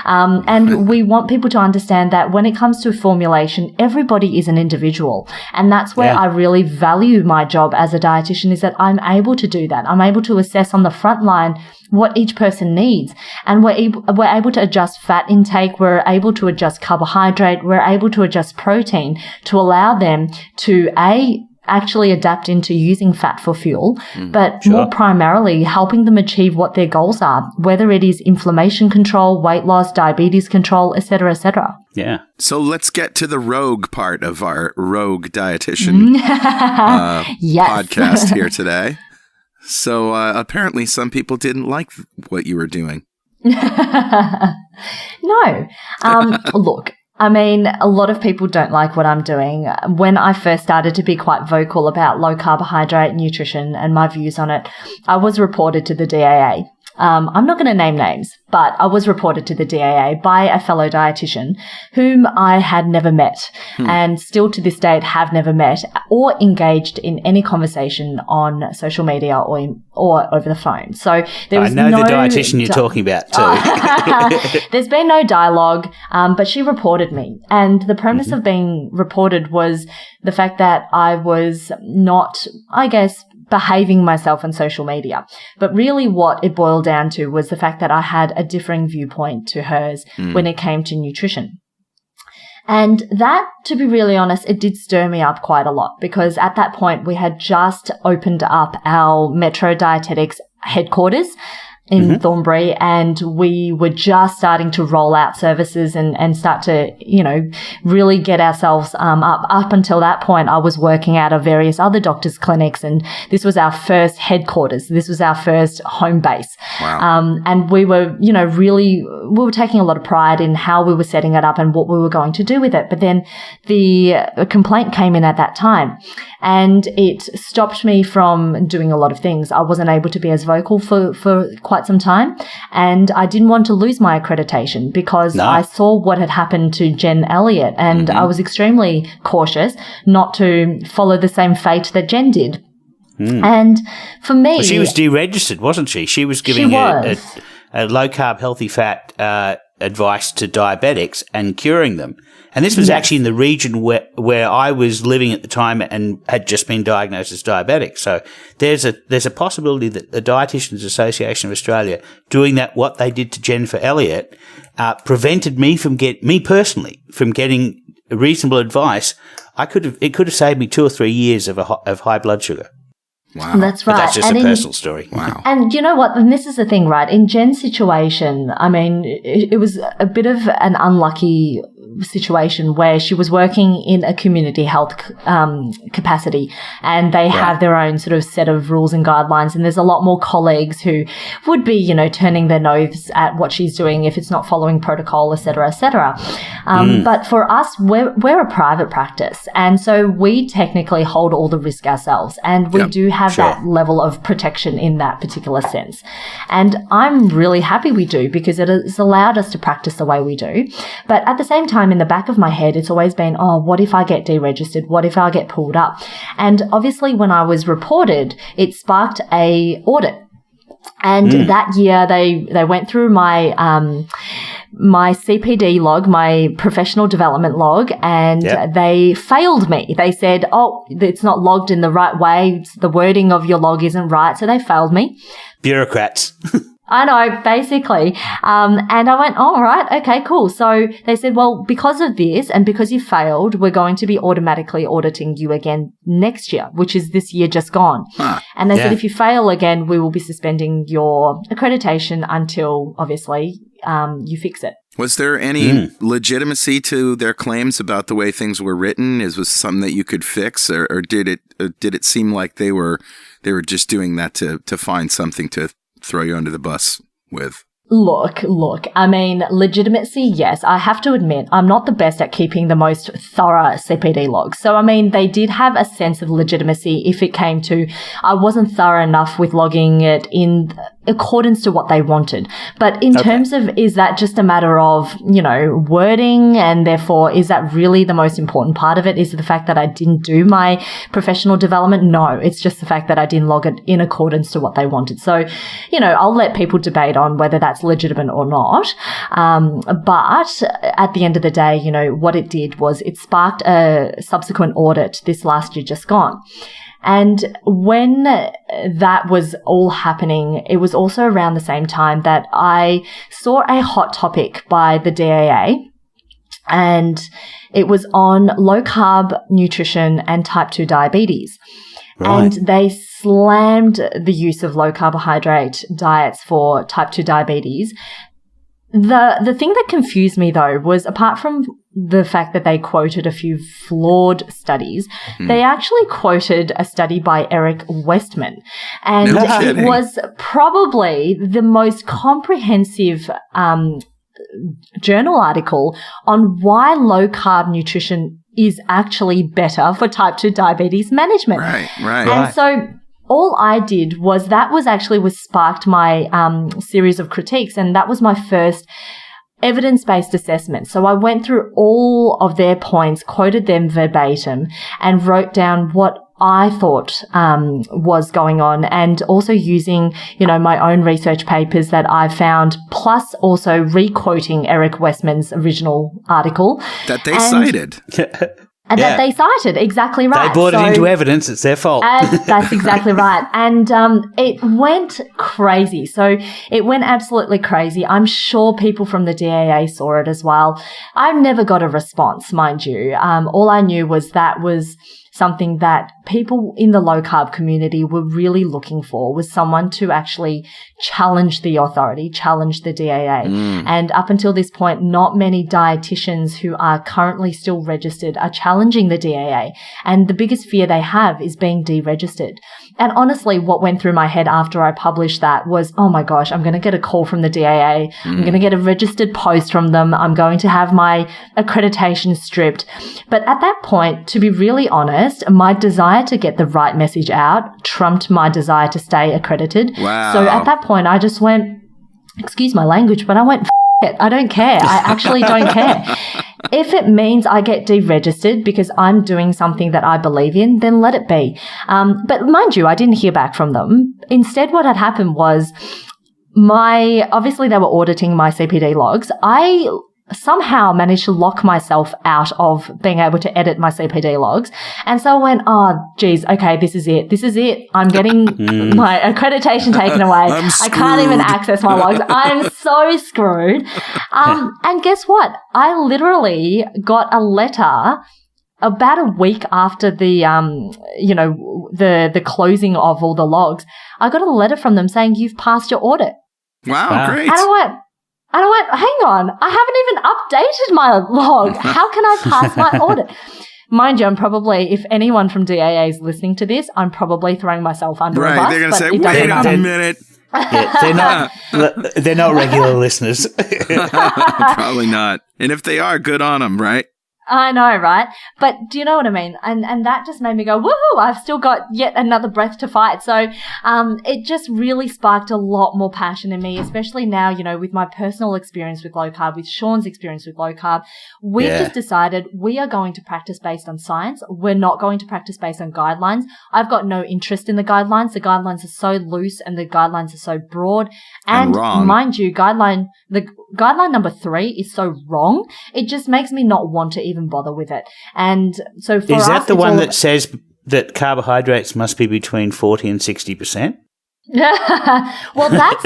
And we want people to understand that when it comes to formulation, everybody is an individual. And that's where I really value my job as a dietitian, is that I'm able to do that. I'm able to assess on the front line what each person needs. And we're able to adjust fat intake. We're able to adjust carbohydrate. We're able to adjust protein to allow them to actually adapt into using fat for fuel, but more primarily helping them achieve what their goals are, whether it is inflammation control, weight loss, diabetes control, etc., etc. Yeah. So let's get to the rogue part of our Rogue Dietitian podcast here today. So apparently some people didn't like what you were doing. No. Look, I mean, a lot of people don't like what I'm doing. When I first started to be quite vocal about low carbohydrate nutrition and my views on it, I was reported to the DAA. I'm not going to name names, but I was reported to the DAA by a fellow dietitian whom I had never met and still to this date have never met or engaged in any conversation on social media or over the phone. So there was I know the dietitian you're talking about too. There's been no dialogue, but she reported me. And the premise of being reported was the fact that I was not, I guess, behaving myself on social media. But really what it boiled down to was the fact that I had a differing viewpoint to hers when it came to nutrition. And that, to be really honest, it did stir me up quite a lot, because at that point we had just opened up our Metro Dietetics headquarters in Thornbury, and we were just starting to roll out services and start to, really get ourselves up. Up until that point, I was working out of various other doctors' clinics, and this was our first headquarters. This was our first home base. Wow. And we were, we were taking a lot of pride in how we were setting it up and what we were going to do with it. But then the complaint came in at that time, and it stopped me from doing a lot of things. I wasn't able to be as vocal for quite some time, and I didn't want to lose my accreditation because I saw what had happened to Jen Elliott, and I was extremely cautious not to follow the same fate that Jen did. And for me... Well, she was deregistered, wasn't she? She was giving a low-carb, healthy-fat advice to diabetics and curing them. And this was actually in the region where I was living at the time and had just been diagnosed as diabetic. So there's a possibility that the Dietitians Association of Australia doing what they did to Jennifer Elliott prevented me personally from getting reasonable advice. It could have saved me 2 or 3 years of high blood sugar. Wow. That's right. But that's just a personal story. Wow. And you know what? And this is the thing, right? In Jen's situation, I mean, it was a bit of an unlucky situation where she was working in a community health capacity, and they have their own sort of set of rules and guidelines, and there's a lot more colleagues who would be, turning their nose at what she's doing if it's not following protocol, et cetera, et cetera. But for us, we're a private practice, and so we technically hold all the risk ourselves, and we do have that level of protection in that particular sense. And I'm really happy we do, because it has allowed us to practice the way we do. But at the same time, in the back of my head, it's always been, what if I get deregistered? What if I get pulled up? And obviously when I was reported, it sparked a audit. And that year they went through my my CPD log, my professional development log, and they failed me. They said, it's not logged in the right way. The wording of your log isn't right. So they failed me. Bureaucrats. I know, basically. And I went, all right, okay, cool. So they said, well, because of this and because you failed, we're going to be automatically auditing you again next year, which is this year just gone. And they said, if you fail again, we will be suspending your accreditation until, obviously, you fix it. Was there any legitimacy to their claims about the way things were written? Was something that you could fix, or did it seem like they were just doing that to find something to throw you under the bus with? Look, I mean, legitimacy, yes. I have to admit, I'm not the best at keeping the most thorough CPD logs. So, I mean, they did have a sense of legitimacy if it came to, I wasn't thorough enough with logging it in accordance to what they wanted. But in terms of, is that just a matter of, wording, and therefore is that really the most important part of it? Is it the fact that I didn't do my professional development? No, it's just the fact that I didn't log it in accordance to what they wanted. So, I'll let people debate on whether that's legitimate or not. But at the end of the day, what it did was it sparked a subsequent audit this last year just gone. And when that was all happening, it was also around the same time that I saw a hot topic by the DAA, and it was on low carb nutrition and type 2 diabetes. Right. And they slammed the use of low carbohydrate diets for type 2 diabetes. The thing that confused me, though, was apart from the fact that they quoted a few flawed studies, they actually quoted a study by Eric Westman. And it was probably the most comprehensive journal article on why low-carb nutrition is actually better for type 2 diabetes management. Right. And so all I did was sparked my series of critiques, and that was my first evidence-based assessment. So I went through all of their points, quoted them verbatim, and wrote down what I thought was going on, and also using, my own research papers that I found, plus also re-quoting Eric Westman's original article. That they cited. And that they cited. Exactly right. They brought it into evidence. It's their fault. That's exactly right. And it went crazy. So it went absolutely crazy. I'm sure people from the DAA saw it as well. I never got a response, mind you. All I knew was that was something that people in the low carb community were really looking for, was someone to actually challenge the authority, challenge the DAA. And up until this point, not many dietitians who are currently still registered are challenging the DAA. And the biggest fear they have is being deregistered. And honestly, what went through my head after I published that was, oh my gosh, I'm going to get a call from the DAA. I'm going to get a registered post from them. I'm going to have my accreditation stripped. But at that point, to be really honest, my desire to get the right message out trumped my desire to stay accredited. Wow. So at that point, I just went, excuse my language, but I went, it. I don't care. I actually don't care. If it means I get deregistered because I'm doing something that I believe in, then let it be. But mind you, I didn't hear back from them. Instead, what had happened was obviously they were auditing my CPD logs. I somehow managed to lock myself out of being able to edit my CPD logs. And so I went, oh, geez, okay, this is it. This is it. I'm getting my accreditation taken away. I can't even access my logs. I'm so screwed. And guess what? I literally got a letter about a week after the closing of all the logs. I got a letter from them saying, you've passed your audit. Wow, great. And I went, hang on, I haven't even updated my log. How can I pass my audit? Mind you, I'm probably, if anyone from DAA is listening to this, I'm probably throwing myself under a bus. Right, they're going to say, wait a minute. Yeah, they're not regular listeners. Probably not. And if they are, good on them, right? I know, right? But do you know what I mean? And that just made me go, woohoo, I've still got yet another breath to fight. So it just really sparked a lot more passion in me, especially now, with my personal experience with low carb, with Sean's experience with low carb. We've just decided we are going to practice based on science. We're not going to practice based on guidelines. I've got no interest in the guidelines. The guidelines are so loose and the guidelines are so broad. And wrong. Mind you, guideline number 3 is so wrong. It just makes me not want to even bother with it. And so for us, is that the one that says that carbohydrates must be between 40 and 60%? That's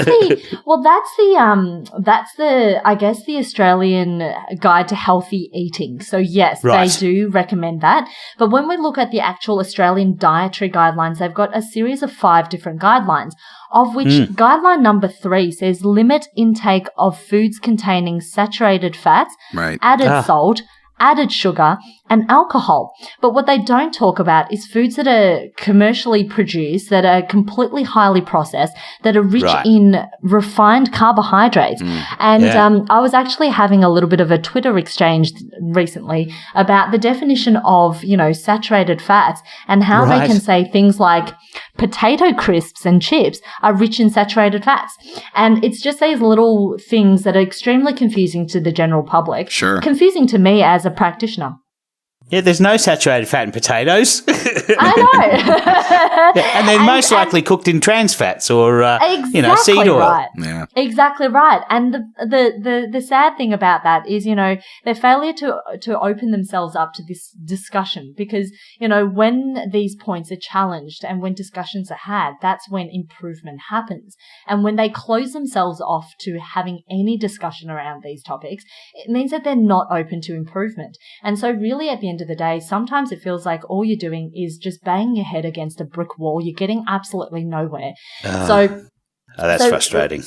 the I guess the Australian Guide to Healthy Eating. So yes, They do recommend that. But when we look at the actual Australian dietary guidelines, they've got a series of 5 different guidelines, of which guideline number 3 says limit intake of foods containing saturated fats, added salt, added sugar, and alcohol. But what they don't talk about is foods that are commercially produced, that are completely highly processed, that are rich in refined carbohydrates. And I was actually having a little bit of a Twitter exchange recently about the definition of, saturated fats and how they can say things like potato crisps and chips are rich in saturated fats. And it's just these little things that are extremely confusing to the general public. Sure. Confusing to me as a practitioner. Yeah, there's no saturated fat in potatoes. I know. And they're most likely cooked in trans fats or, seed oil. Right. Yeah. Exactly right. And the sad thing about that is, their failure to open themselves up to this discussion, because, when these points are challenged and when discussions are had, that's when improvement happens. And when they close themselves off to having any discussion around these topics, it means that they're not open to improvement. And so really at the end of the day, sometimes it feels like all you're doing is just banging your head against a brick wall. You're getting absolutely nowhere. That's frustrating.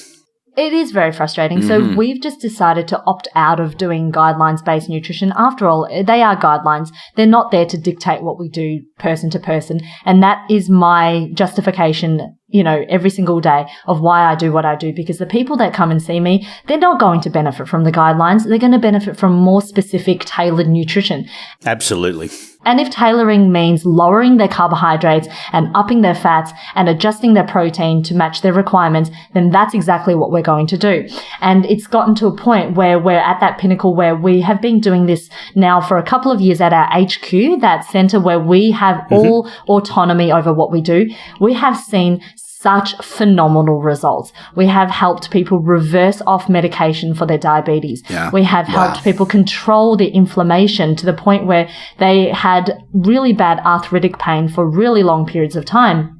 It is very frustrating. So we've just decided to opt out of doing guidelines-based nutrition. After all, they are guidelines. They're not there to dictate what we do person to person. And that is my justification, every single day of why I do what I do, because the people that come and see me, they're not going to benefit from the guidelines. They're going to benefit from more specific, tailored nutrition. Absolutely. And if tailoring means lowering their carbohydrates and upping their fats and adjusting their protein to match their requirements, then that's exactly what we're going to do. And it's gotten to a point where we're at that pinnacle where we have been doing this now for a couple of years at our HQ, that center where we have all autonomy over what we do. We have seen such phenomenal results. We have helped people reverse off medication for their diabetes. Yeah. We have helped people control the inflammation to the point where they had really bad arthritic pain for really long periods of time.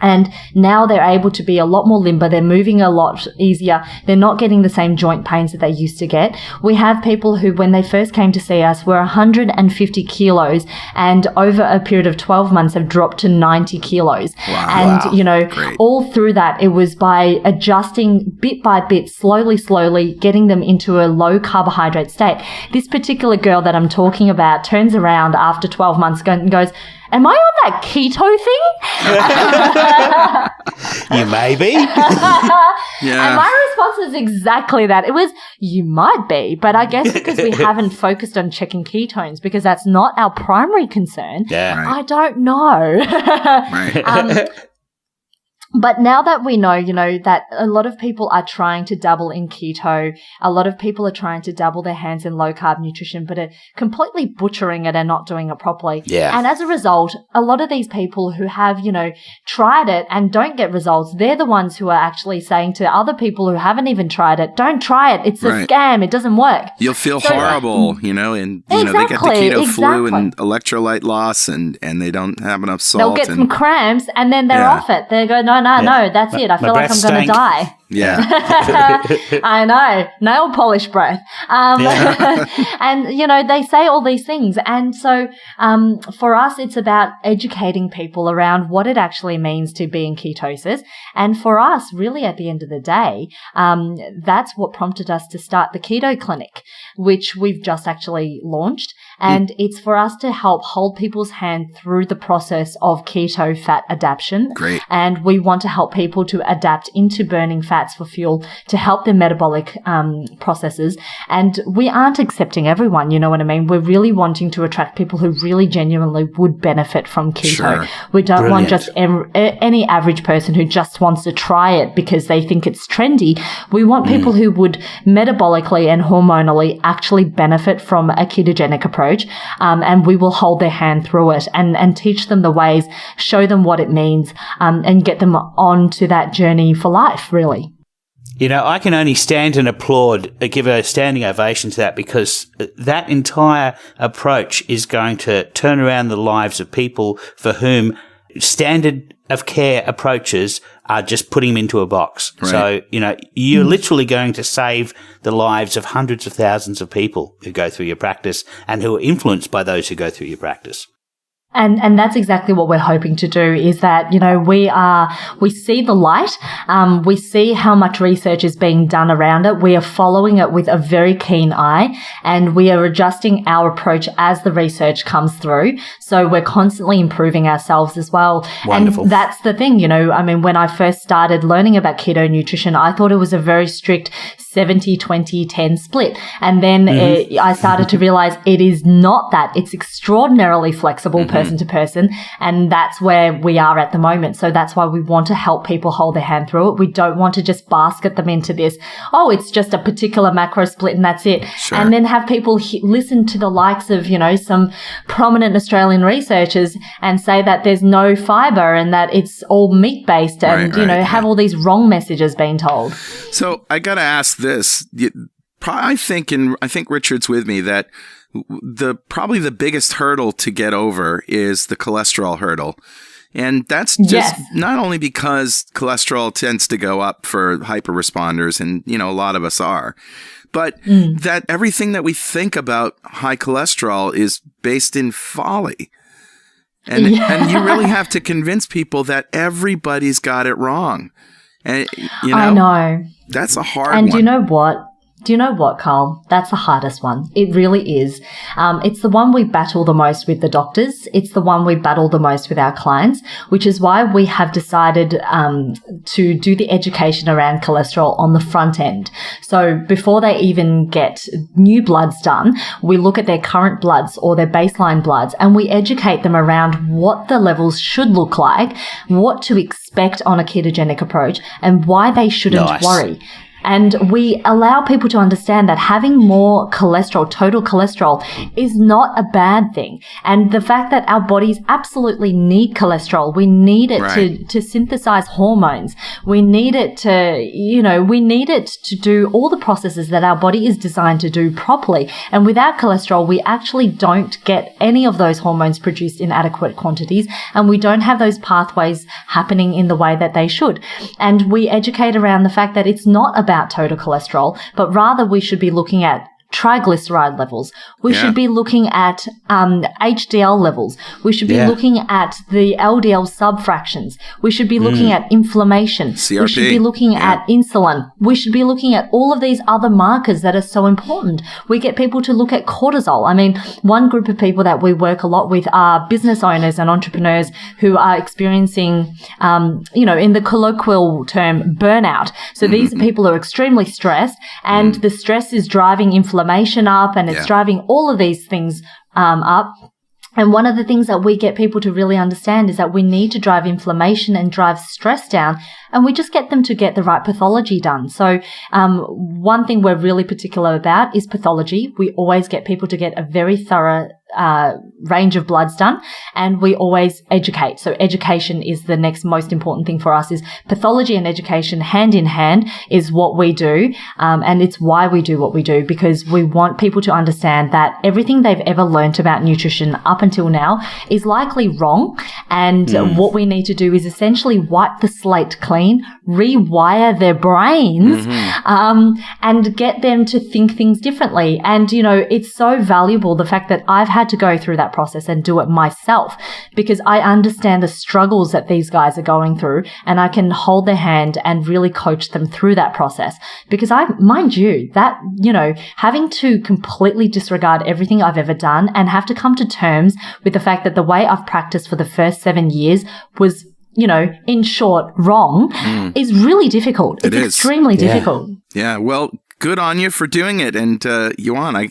And now they're able to be a lot more limber. They're moving a lot easier. They're not getting the same joint pains that they used to get. We have people who, when they first came to see us, were 150 kilos and over a period of 12 months have dropped to 90 kilos. Wow. And, Great. all through that, it was by adjusting bit by bit, slowly, getting them into a low carbohydrate state. This particular girl that I'm talking about turns around after 12 months and goes, am I on that keto thing? You may be. Yeah. And my response is exactly that. It was, you might be, but I guess because we haven't focused on checking ketones because that's not our primary concern. Yeah. Right. I don't know. Right. But now that we know, that a lot of people are trying to dabble in keto, a lot of people are trying to dabble their hands in low carb nutrition, but are completely butchering it and not doing it properly. Yeah. And as a result, a lot of these people who have, tried it and don't get results, they're the ones who are actually saying to other people who haven't even tried it, don't try it. It's a scam. It doesn't work. You'll feel horrible, and they get the keto flu and electrolyte loss and they don't have enough salt. They'll get some cramps and then they're off it. They go, no, that's it. I feel like I'm going to die. Yeah. I know. Nail polish breath. And, they say all these things. And so for us, it's about educating people around what it actually means to be in ketosis. And for us, really at the end of the day, that's what prompted us to start the Keto Clinic, which we've just actually launched. And it's for us to help hold people's hand through the process of keto fat adaptation. Great. And we want to help people to adapt into burning fats for fuel to help their metabolic processes. And we aren't accepting everyone, you know what I mean? We're really wanting to attract people who really genuinely would benefit from keto. Sure. We don't want just any average person who just wants to try it because they think it's trendy. We want people who would metabolically and hormonally actually benefit from a ketogenic approach. And we will hold their hand through it and teach them the ways, show them what it means, and get them on to that journey for life, really. I can only stand and applaud, give a standing ovation to that, because that entire approach is going to turn around the lives of people for whom standard of care approaches are just putting them into a box. Right. So, you're literally going to save the lives of hundreds of thousands of people who go through your practice and who are influenced by those who go through your practice. And that's exactly what we're hoping to do is that, we see the light. We see how much research is being done around it. We are following it with a very keen eye and we are adjusting our approach as the research comes through. So we're constantly improving ourselves as well. Wonderful. And that's the thing, when I first started learning about keto nutrition, I thought it was a very strict 70-20-10 split. And then I started to realize it is not that. It's extraordinarily flexible person to person. And that's where we are at the moment. So that's why we want to help people hold their hand through it. We don't want to just basket them into this, it's just a particular macro split and that's it. Sure. And then have people listen to the likes of, some prominent Australian researchers and say that there's no fiber and that it's all meat-based and, have all these wrong messages being told. So I got to ask this. I think Richard's with me that probably the biggest hurdle to get over is the cholesterol hurdle. And that's just not only because cholesterol tends to go up for hyper-responders, and, a lot of us are, but that everything that we think about high cholesterol is based in folly. And you really have to convince people that everybody's got it wrong. And, I know. That's a hard one. And do you know what, Carl? That's the hardest one. It really is. It's the one we battle the most with the doctors. It's the one we battle the most with our clients, which is why we have decided to do the education around cholesterol on the front end. So before they even get new bloods done, we look at their current bloods or their baseline bloods and we educate them around what the levels should look like, what to expect on a ketogenic approach, and why they shouldn't worry. And we allow people to understand that having more cholesterol, total cholesterol, is not a bad thing. And the fact that our bodies absolutely need cholesterol, we need it to synthesize hormones. We need it to do all the processes that our body is designed to do properly. And without cholesterol, we actually don't get any of those hormones produced in adequate quantities, and we don't have those pathways happening in the way that they should. And we educate around the fact that it's not about total cholesterol, but rather we should be looking at triglyceride levels. We should be looking at HDL levels. We should be looking at the LDL subfractions. We should be looking at inflammation. CRP. We should be looking at insulin. We should be looking at all of these other markers that are so important. We get people to look at cortisol. I mean, one group of people that we work a lot with are business owners and entrepreneurs who are experiencing, in the colloquial term, burnout. So these are people who are extremely stressed, and the stress is driving inflammation up, and it's driving all of these things up. And one of the things that we get people to really understand is that we need to drive inflammation and drive stress down, and we just get them to get the right pathology done. So one thing we're really particular about is pathology. We always get people to get a very thorough range of bloods done, and we always educate. So education is the next most important thing for us. Is pathology and education hand in hand is what we do, and it's why we do what we do, because we want people to understand that everything they've ever learnt about nutrition up until now is likely wrong, and what we need to do is essentially wipe the slate clean, rewire their brains, and get them to think things differently. And it's so valuable, the fact that I've had to go through that process and do it myself, because I understand the struggles that these guys are going through, and I can hold their hand and really coach them through that process. Because mind you, that, having to completely disregard everything I've ever done and have to come to terms with the fact that the way I've practiced for the first 7 years was, in short, wrong, is really difficult. It's extremely difficult. Yeah. Well, good on you for doing it. And Yuan,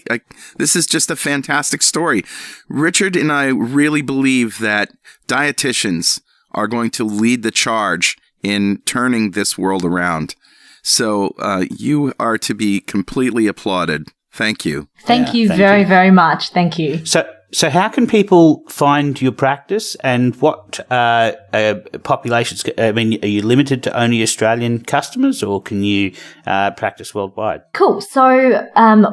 this is just a fantastic story. Richard and I really believe that dietitians are going to lead the charge in turning this world around. So you are to be completely applauded. Thank you. Thank you very, very much. Thank you. So how can people find your practice, and what populations? I mean, are you limited to only Australian customers, or can you practice worldwide? Cool. So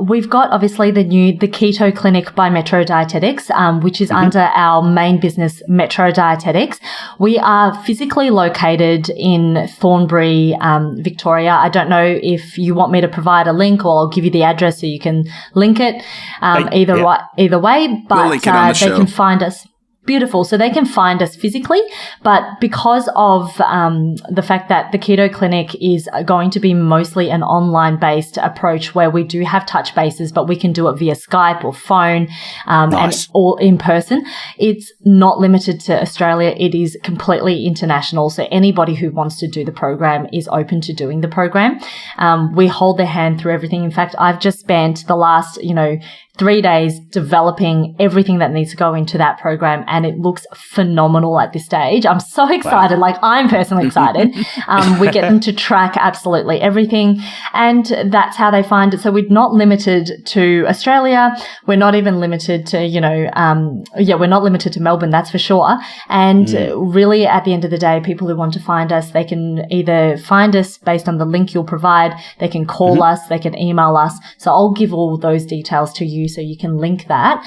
we've got obviously the Keto Clinic by Metro Dietetics, which is under our main business, Metro Dietetics. We are physically located in Thornbury, Victoria. I don't know if you want me to provide a link, or I'll give you the address so you can link it. Either way, but they can find us. Beautiful. So they can find us physically, but because of the fact that the Keto Clinic is going to be mostly an online-based approach where we do have touch bases, but we can do it via Skype or phone and all in person, it's not limited to Australia. It is completely international. So anybody who wants to do the program is open to doing the program. We hold their hand through everything. In fact, I've just spent the last, 3 days developing everything that needs to go into that program, and it looks phenomenal at this stage. I'm so excited. Wow. I'm personally excited. We get them to track absolutely everything, and that's how they find it. So we're not limited to Australia. We're not even limited to, we're not limited to Melbourne, that's for sure. And really at the end of the day, people who want to find us, they can either find us based on the link you'll provide, they can call us, they can email us. So I'll give all those details to you so you can link that,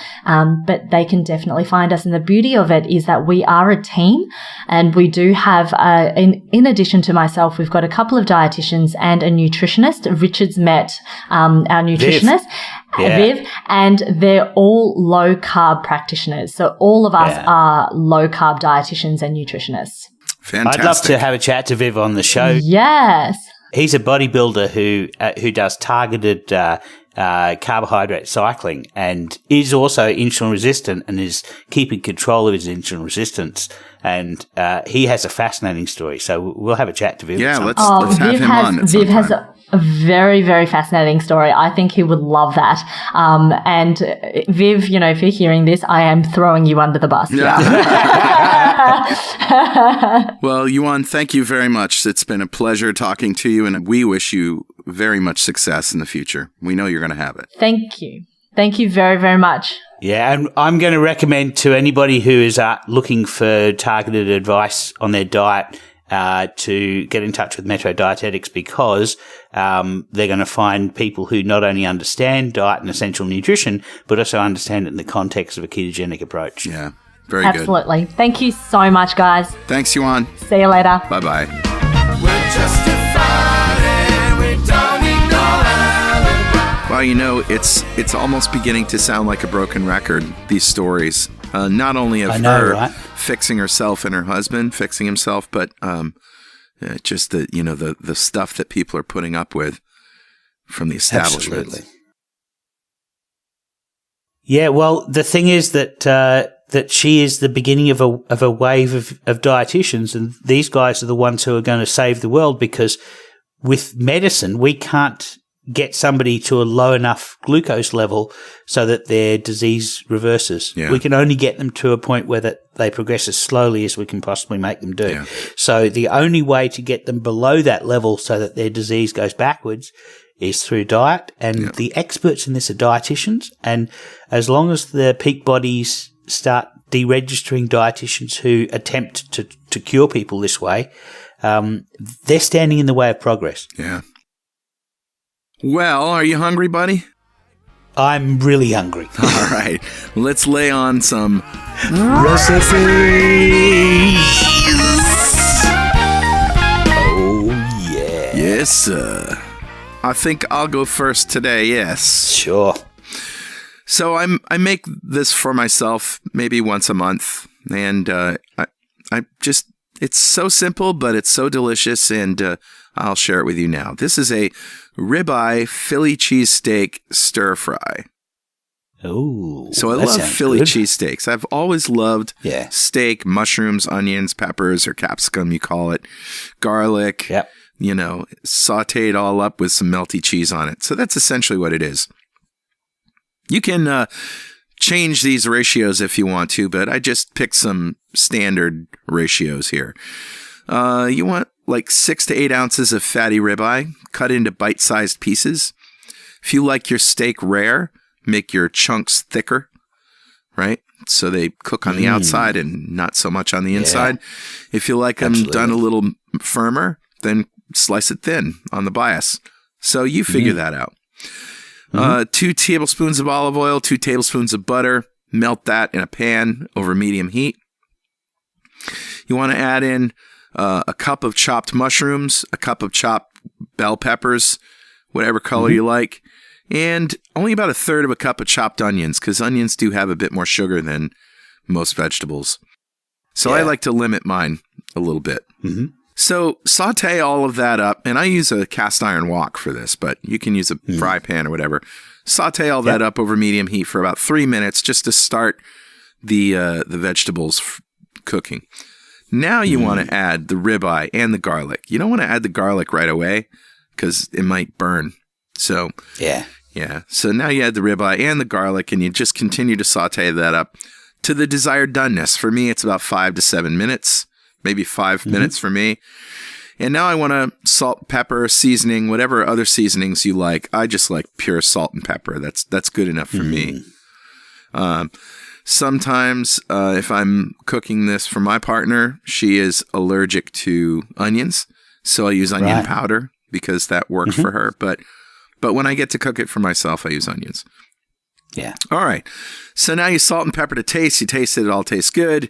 but they can definitely find us. And the beauty of it is that we are a team, and we do have, in addition to myself, we've got a couple of dietitians and a nutritionist. Richard's met our nutritionist, Viv, and they're all low-carb practitioners. So all of us are low-carb dietitians and nutritionists. Fantastic. I'd love to have a chat to Viv on the show. Yes. He's a bodybuilder who does targeted carbohydrate cycling, and is also insulin resistant and is keeping control of his insulin resistance. And he has a fascinating story. So we'll have a chat to Viv. Yeah, let's have him on. Viv has a very, very fascinating story. I think he would love that. And Viv, if you're hearing this, I am throwing you under the bus. Yeah. Well, Yuan, thank you very much. It's been a pleasure talking to you, and we wish you very much success in the future. We know you're going to have it. Thank you. Thank you very, very much. Yeah, and I'm going to recommend to anybody who is looking for targeted advice on their diet to get in touch with Metro Dietetics, because they're going to find people who not only understand diet and essential nutrition, but also understand it in the context of a ketogenic approach. Yeah, very good. Absolutely. Thank you so much, guys. Thanks, Yuan. See you later. Bye-bye. Well, you know, it's almost beginning to sound like a broken record, these stories. Not only of her fixing herself and her husband fixing himself, but just the stuff that people are putting up with from the establishment. Absolutely. Yeah, well, the thing is that that she is the beginning of a wave of dietitians, and these guys are the ones who are going to save the world, because with medicine we can't get somebody to a low enough glucose level so that their disease reverses. Yeah. We can only get them to a point where that they progress as slowly as we can possibly make them do. Yeah. So the only way to get them below that level so that their disease goes backwards is through diet. And the experts in this are dietitians. And as long as the peak bodies start deregistering dietitians who attempt to cure people this way, they're standing in the way of progress. Yeah. Well, are you hungry, buddy? I'm really hungry. All right. Let's lay on some recipes. Oh, yeah. Yes, sir. I think I'll go first today, yes. Sure. So I make this for myself maybe once a month, and I just, it's so simple, but it's so delicious, and I'll share it with you now. This is a ribeye Philly cheesesteak stir fry. Oh, so I love Philly cheesesteaks. I've always loved steak, mushrooms, onions, peppers, or capsicum, you call it, garlic, you know, sauteed all up with some melty cheese on it. So that's essentially what it is. You can change these ratios if you want to, but I just picked some standard ratios here. You want like 6 to 8 ounces of fatty ribeye, cut into bite-sized pieces. If you like your steak rare, make your chunks thicker, right? So they cook on the outside and not so much on the inside. If you like them done a little firmer, then slice it thin on the bias. So you figure that out. 2 tablespoons of olive oil, 2 tablespoons of butter. Melt that in a pan over medium heat. You want to add in a cup of chopped mushrooms, a cup of chopped bell peppers, whatever color you like, and only about 1/3 of a cup of chopped onions, because onions do have a bit more sugar than most vegetables. So I like to limit mine a little bit. So saute all of that up, and I use a cast iron wok for this, but you can use a fry pan or whatever. Saute all that up over medium heat for about 3 minutes just to start the vegetables cooking. Now you want to add the ribeye and the garlic. You don't want to add the garlic right away because it might burn. So so now you add the ribeye and the garlic, and you just continue to saute that up to the desired doneness. For me, it's about 5 to 7 minutes, maybe 5 minutes for me. And now I want to salt, pepper, seasoning, whatever other seasonings you like. I just like pure salt and pepper. That's good enough for me. Sometimes if I'm cooking this for my partner, she is allergic to onions, so I use onion powder because that works for her. But when I get to cook it for myself, I use onions. Yeah. All right. So now you salt and pepper to taste. You taste it. It all tastes good.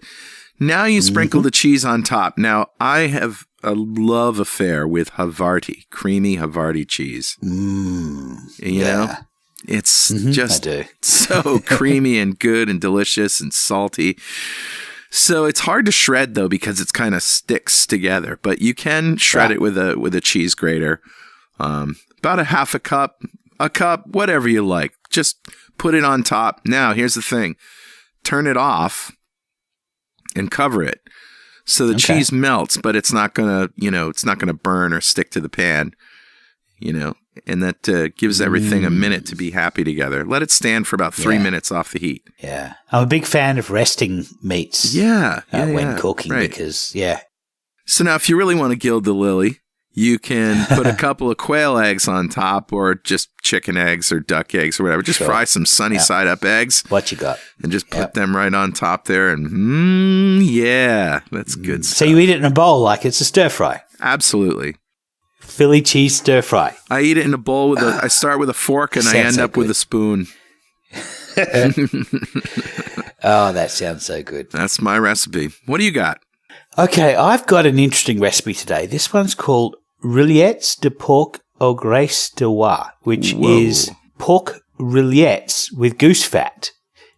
Now you sprinkle the cheese on top. Now, I have a love affair with Havarti, creamy Havarti cheese. You know? It's just so creamy and good and delicious and salty. So it's hard to shred, though, because it's kind of sticks together. But you can shred it with a cheese grater. About a half a cup, whatever you like. Just put it on top. Now, here's the thing. Turn it off and cover it. So the cheese melts, but it's not gonna, it's not gonna burn or stick to the pan. and that gives everything a minute to be happy together. Let it stand for about 3 minutes off the heat. Yeah. I'm a big fan of resting meats when cooking because, So now if you really want to gild the lily, you can put a couple of quail eggs on top or just chicken eggs or duck eggs or whatever. Just fry some sunny side up eggs. What you got? And just put them right on top there. And that's good stuff. So you eat it in a bowl like it's a stir fry? Absolutely. Philly cheese stir fry. I eat it in a bowl I start with a fork and I end up with a spoon. Oh, that sounds so good. That's my recipe. What do you got? Okay, I've got an interesting recipe today. This one's called rillettes de porc au graisse de oie, which is pork rillettes with goose fat.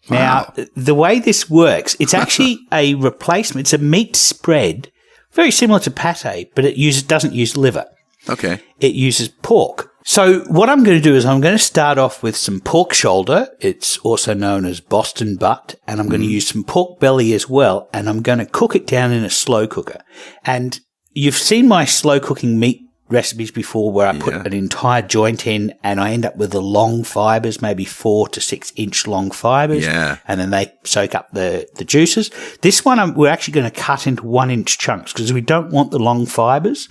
Wow. Now, the way this works, it's actually a replacement. It's a meat spread, very similar to pate, but it doesn't use liver. Okay. It uses pork. So what I'm going to do is I'm going to start off with some pork shoulder. It's also known as Boston butt. And I'm going to use some pork belly as well. And I'm going to cook it down in a slow cooker. And you've seen my slow cooking meat recipes before where I put an entire joint in and I end up with the long fibers, maybe 4 to 6 inch long fibers. Yeah. And then they soak up the juices. This one, we're actually going to cut into 1 inch chunks because we don't want the long fibers.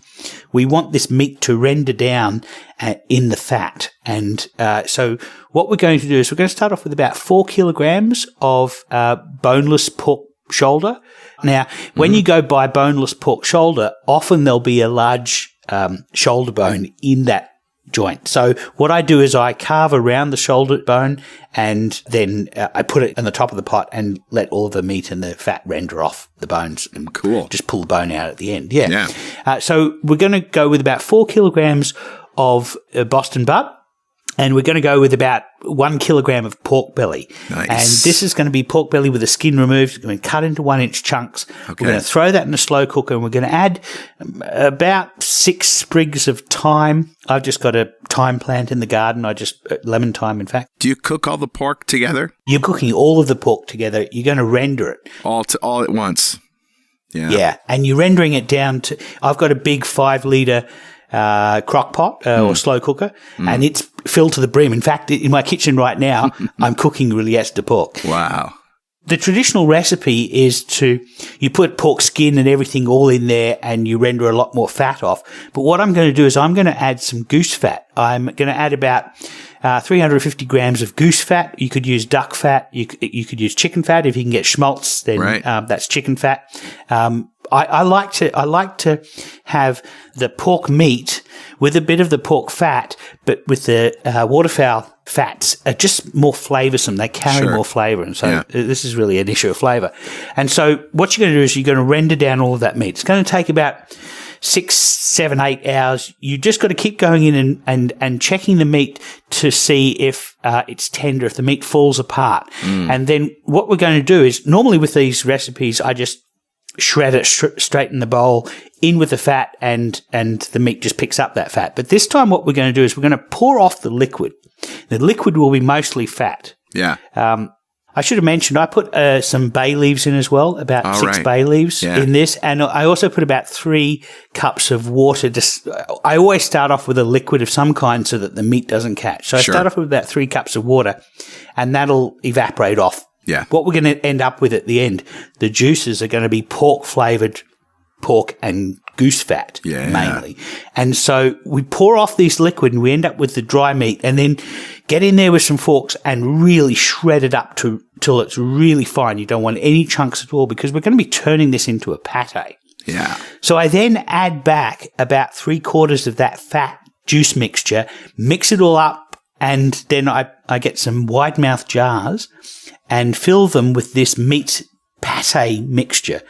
We want this meat to render down in the fat. And so what we're going to do is we're going to start off with about 4 kilograms of boneless pork shoulder. Now, when you go buy boneless pork shoulder, often there'll be a large shoulder bone in that joint. So what I do is I carve around the shoulder bone and then I put it on the top of the pot and let all of the meat and the fat render off the bones and just pull the bone out at the end. Yeah. So we're going to go with about 4 kilograms of Boston butt. And we're going to go with about 1 kilogram of pork belly. Nice. And this is going to be pork belly with the skin removed. We're going to cut into 1 inch chunks. Okay. We're going to throw that in a slow cooker and we're going to add about 6 sprigs of thyme. I've just got a thyme plant in the garden. Lemon thyme, in fact. Do you cook all the pork together? You're cooking all of the pork together. You're going to render it. All at once. Yeah. Yeah. And you're rendering it down to, I've got a big 5 litre crock pot or slow cooker, and it's filled to the brim. In fact, in my kitchen right now, I'm cooking rillettes de porc. Wow. The traditional recipe is you put pork skin and everything all in there and you render a lot more fat off. But what I'm going to do is I'm going to add some goose fat. I'm going to add about 350 grams of goose fat. You could use duck fat. You could use chicken fat. If you can get schmaltz, then that's chicken fat. I like to have the pork meat with a bit of the pork fat, but with the waterfowl fats are just more flavoursome. They carry more flavour, and so this is really an issue of flavour. And so what you're going to do is you're going to render down all of that meat. It's going to take about 6, 7, 8 hours. You just got to keep going in and checking the meat to see if it's tender, if the meat falls apart. And then what we're going to do is normally with these recipes, I just shred it straight in the bowl, in with the fat, and the meat just picks up that fat. But this time what we're going to do is we're going to pour off the liquid. The liquid will be mostly fat. Yeah. I should have mentioned I put some bay leaves in as well, about 6 bay leaves in this. And I also put about 3 cups of water. I always start off with a liquid of some kind so that the meat doesn't catch. So I start off with about 3 cups of water, and that'll evaporate off. Yeah. What we're going to end up with at the end, the juices are going to be pork-flavoured pork and goose fat mainly. And so we pour off this liquid and we end up with the dry meat, and then get in there with some forks and really shred it up till it's really fine. You don't want any chunks at all because we're going to be turning this into a pate. Yeah. So I then add back about 3/4 of that fat juice mixture, mix it all up, and then I get some wide mouth jars and fill them with this meat pate mixture.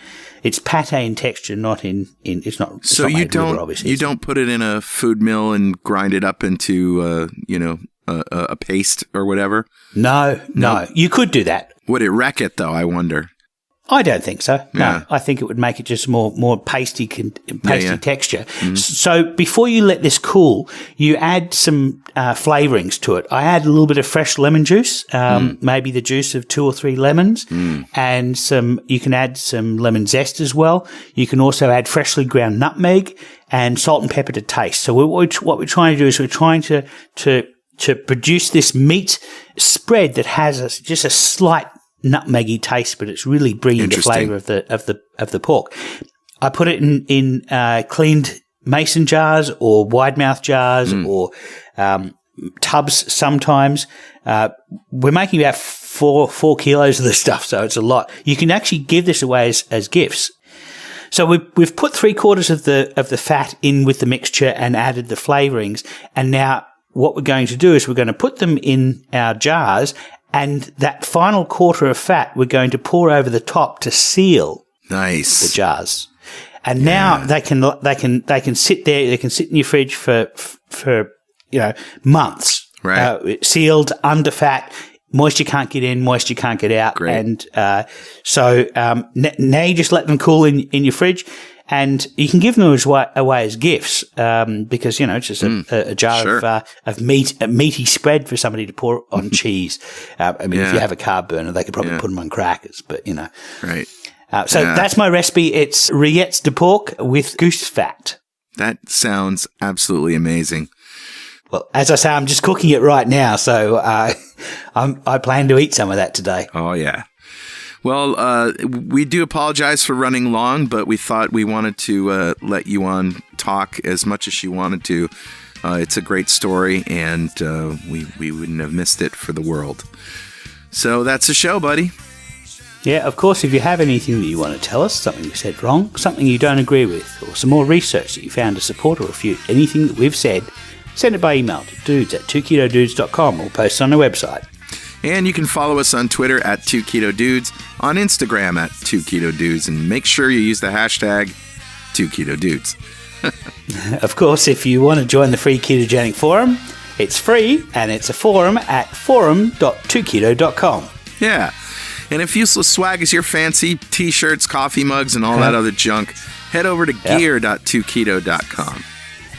It's pate in texture, not in it's not. So it's not you don't obviously. You don't put it in a food mill and grind it up into a paste or whatever. No. You could do that. Would it wreck it though? I wonder. I don't think so. Yeah. No, I think it would make it just more pasty texture. Mm-hmm. So before you let this cool, you add some flavorings to it. I add a little bit of fresh lemon juice, maybe the juice of 2 or 3 lemons, and you can add some lemon zest as well. You can also add freshly ground nutmeg and salt and pepper to taste. So what we're trying to do is we're trying to produce this meat spread that has just a slight nutmeggy taste, but it's really bringing the flavour of the pork. I put it in cleaned mason jars or wide mouth jars or tubs sometimes. We're making about 4 kilos of this stuff, so it's a lot. You can actually give this away as gifts. So we've put 3/4 of the fat in with the mixture and added the flavourings, and now what we're going to do is we're going to put them in our jars. And that final quarter of fat, we're going to pour over the top to seal the jars. And now they can sit there. They can sit in your fridge for months. Right. Sealed, under fat. Moisture can't get in. Moisture can't get out. Great. And so now you just let them cool in your fridge. And you can give them away as gifts because, it's just a jar of meaty spread for somebody to pour on cheese. If you have a carb burner, they could probably put them on crackers, but, Right. That's my recipe. It's rillettes de pork with goose fat. That sounds absolutely amazing. Well, as I say, I'm just cooking it right now, so I plan to eat some of that today. Oh, yeah. Well, we do apologize for running long, but we thought we wanted to let you on talk as much as you wanted to. It's a great story, and we wouldn't have missed it for the world. So that's the show, buddy. Yeah, of course, if you have anything that you want to tell us, something we said wrong, something you don't agree with, or some more research that you found to support or refute anything that we've said, send it by email to dudes@2ketodudes.com or post it on our website. And you can follow us on Twitter at 2ketodudes, on Instagram at 2ketodudes, and make sure you use the hashtag 2ketodudes. Of course, if you want to join the free ketogenic forum, it's free, and it's a forum at forum.2keto.com. Yeah, and if useless swag is your fancy t-shirts, coffee mugs, and all that other junk, head over to gear.2keto.com.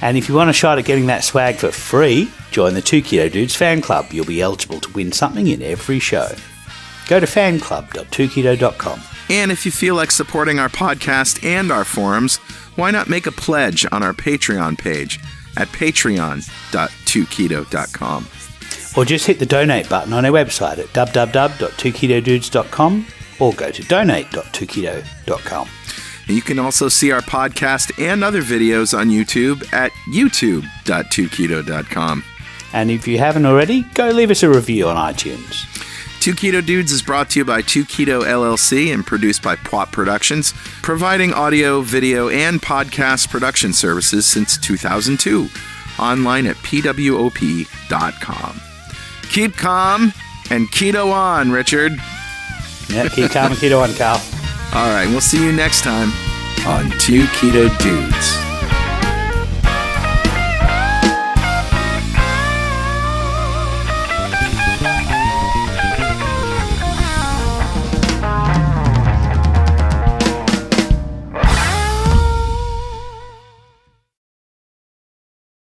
And if you want a shot at getting that swag for free, join the 2 Keto Dudes fan club. You'll be eligible to win something in every show. Go to fanclub.2keto.com. And if you feel like supporting our podcast and our forums, why not make a pledge on our Patreon page at patreon.2keto.com. Or just hit the donate button on our website at www.2ketodudes.com or go to donate.2keto.com. You can also see our podcast and other videos on YouTube at youtube.2keto.com. And if you haven't already, go leave us a review on iTunes. 2 Keto Dudes is brought to you by 2 Keto LLC and produced by Pwop Productions, providing audio, video, and podcast production services since 2002. Online at pwop.com. Keep calm and keto on, Richard. Yeah, keep calm and keto on, Carl. All right, we'll see you next time on 2 Keto Dudes.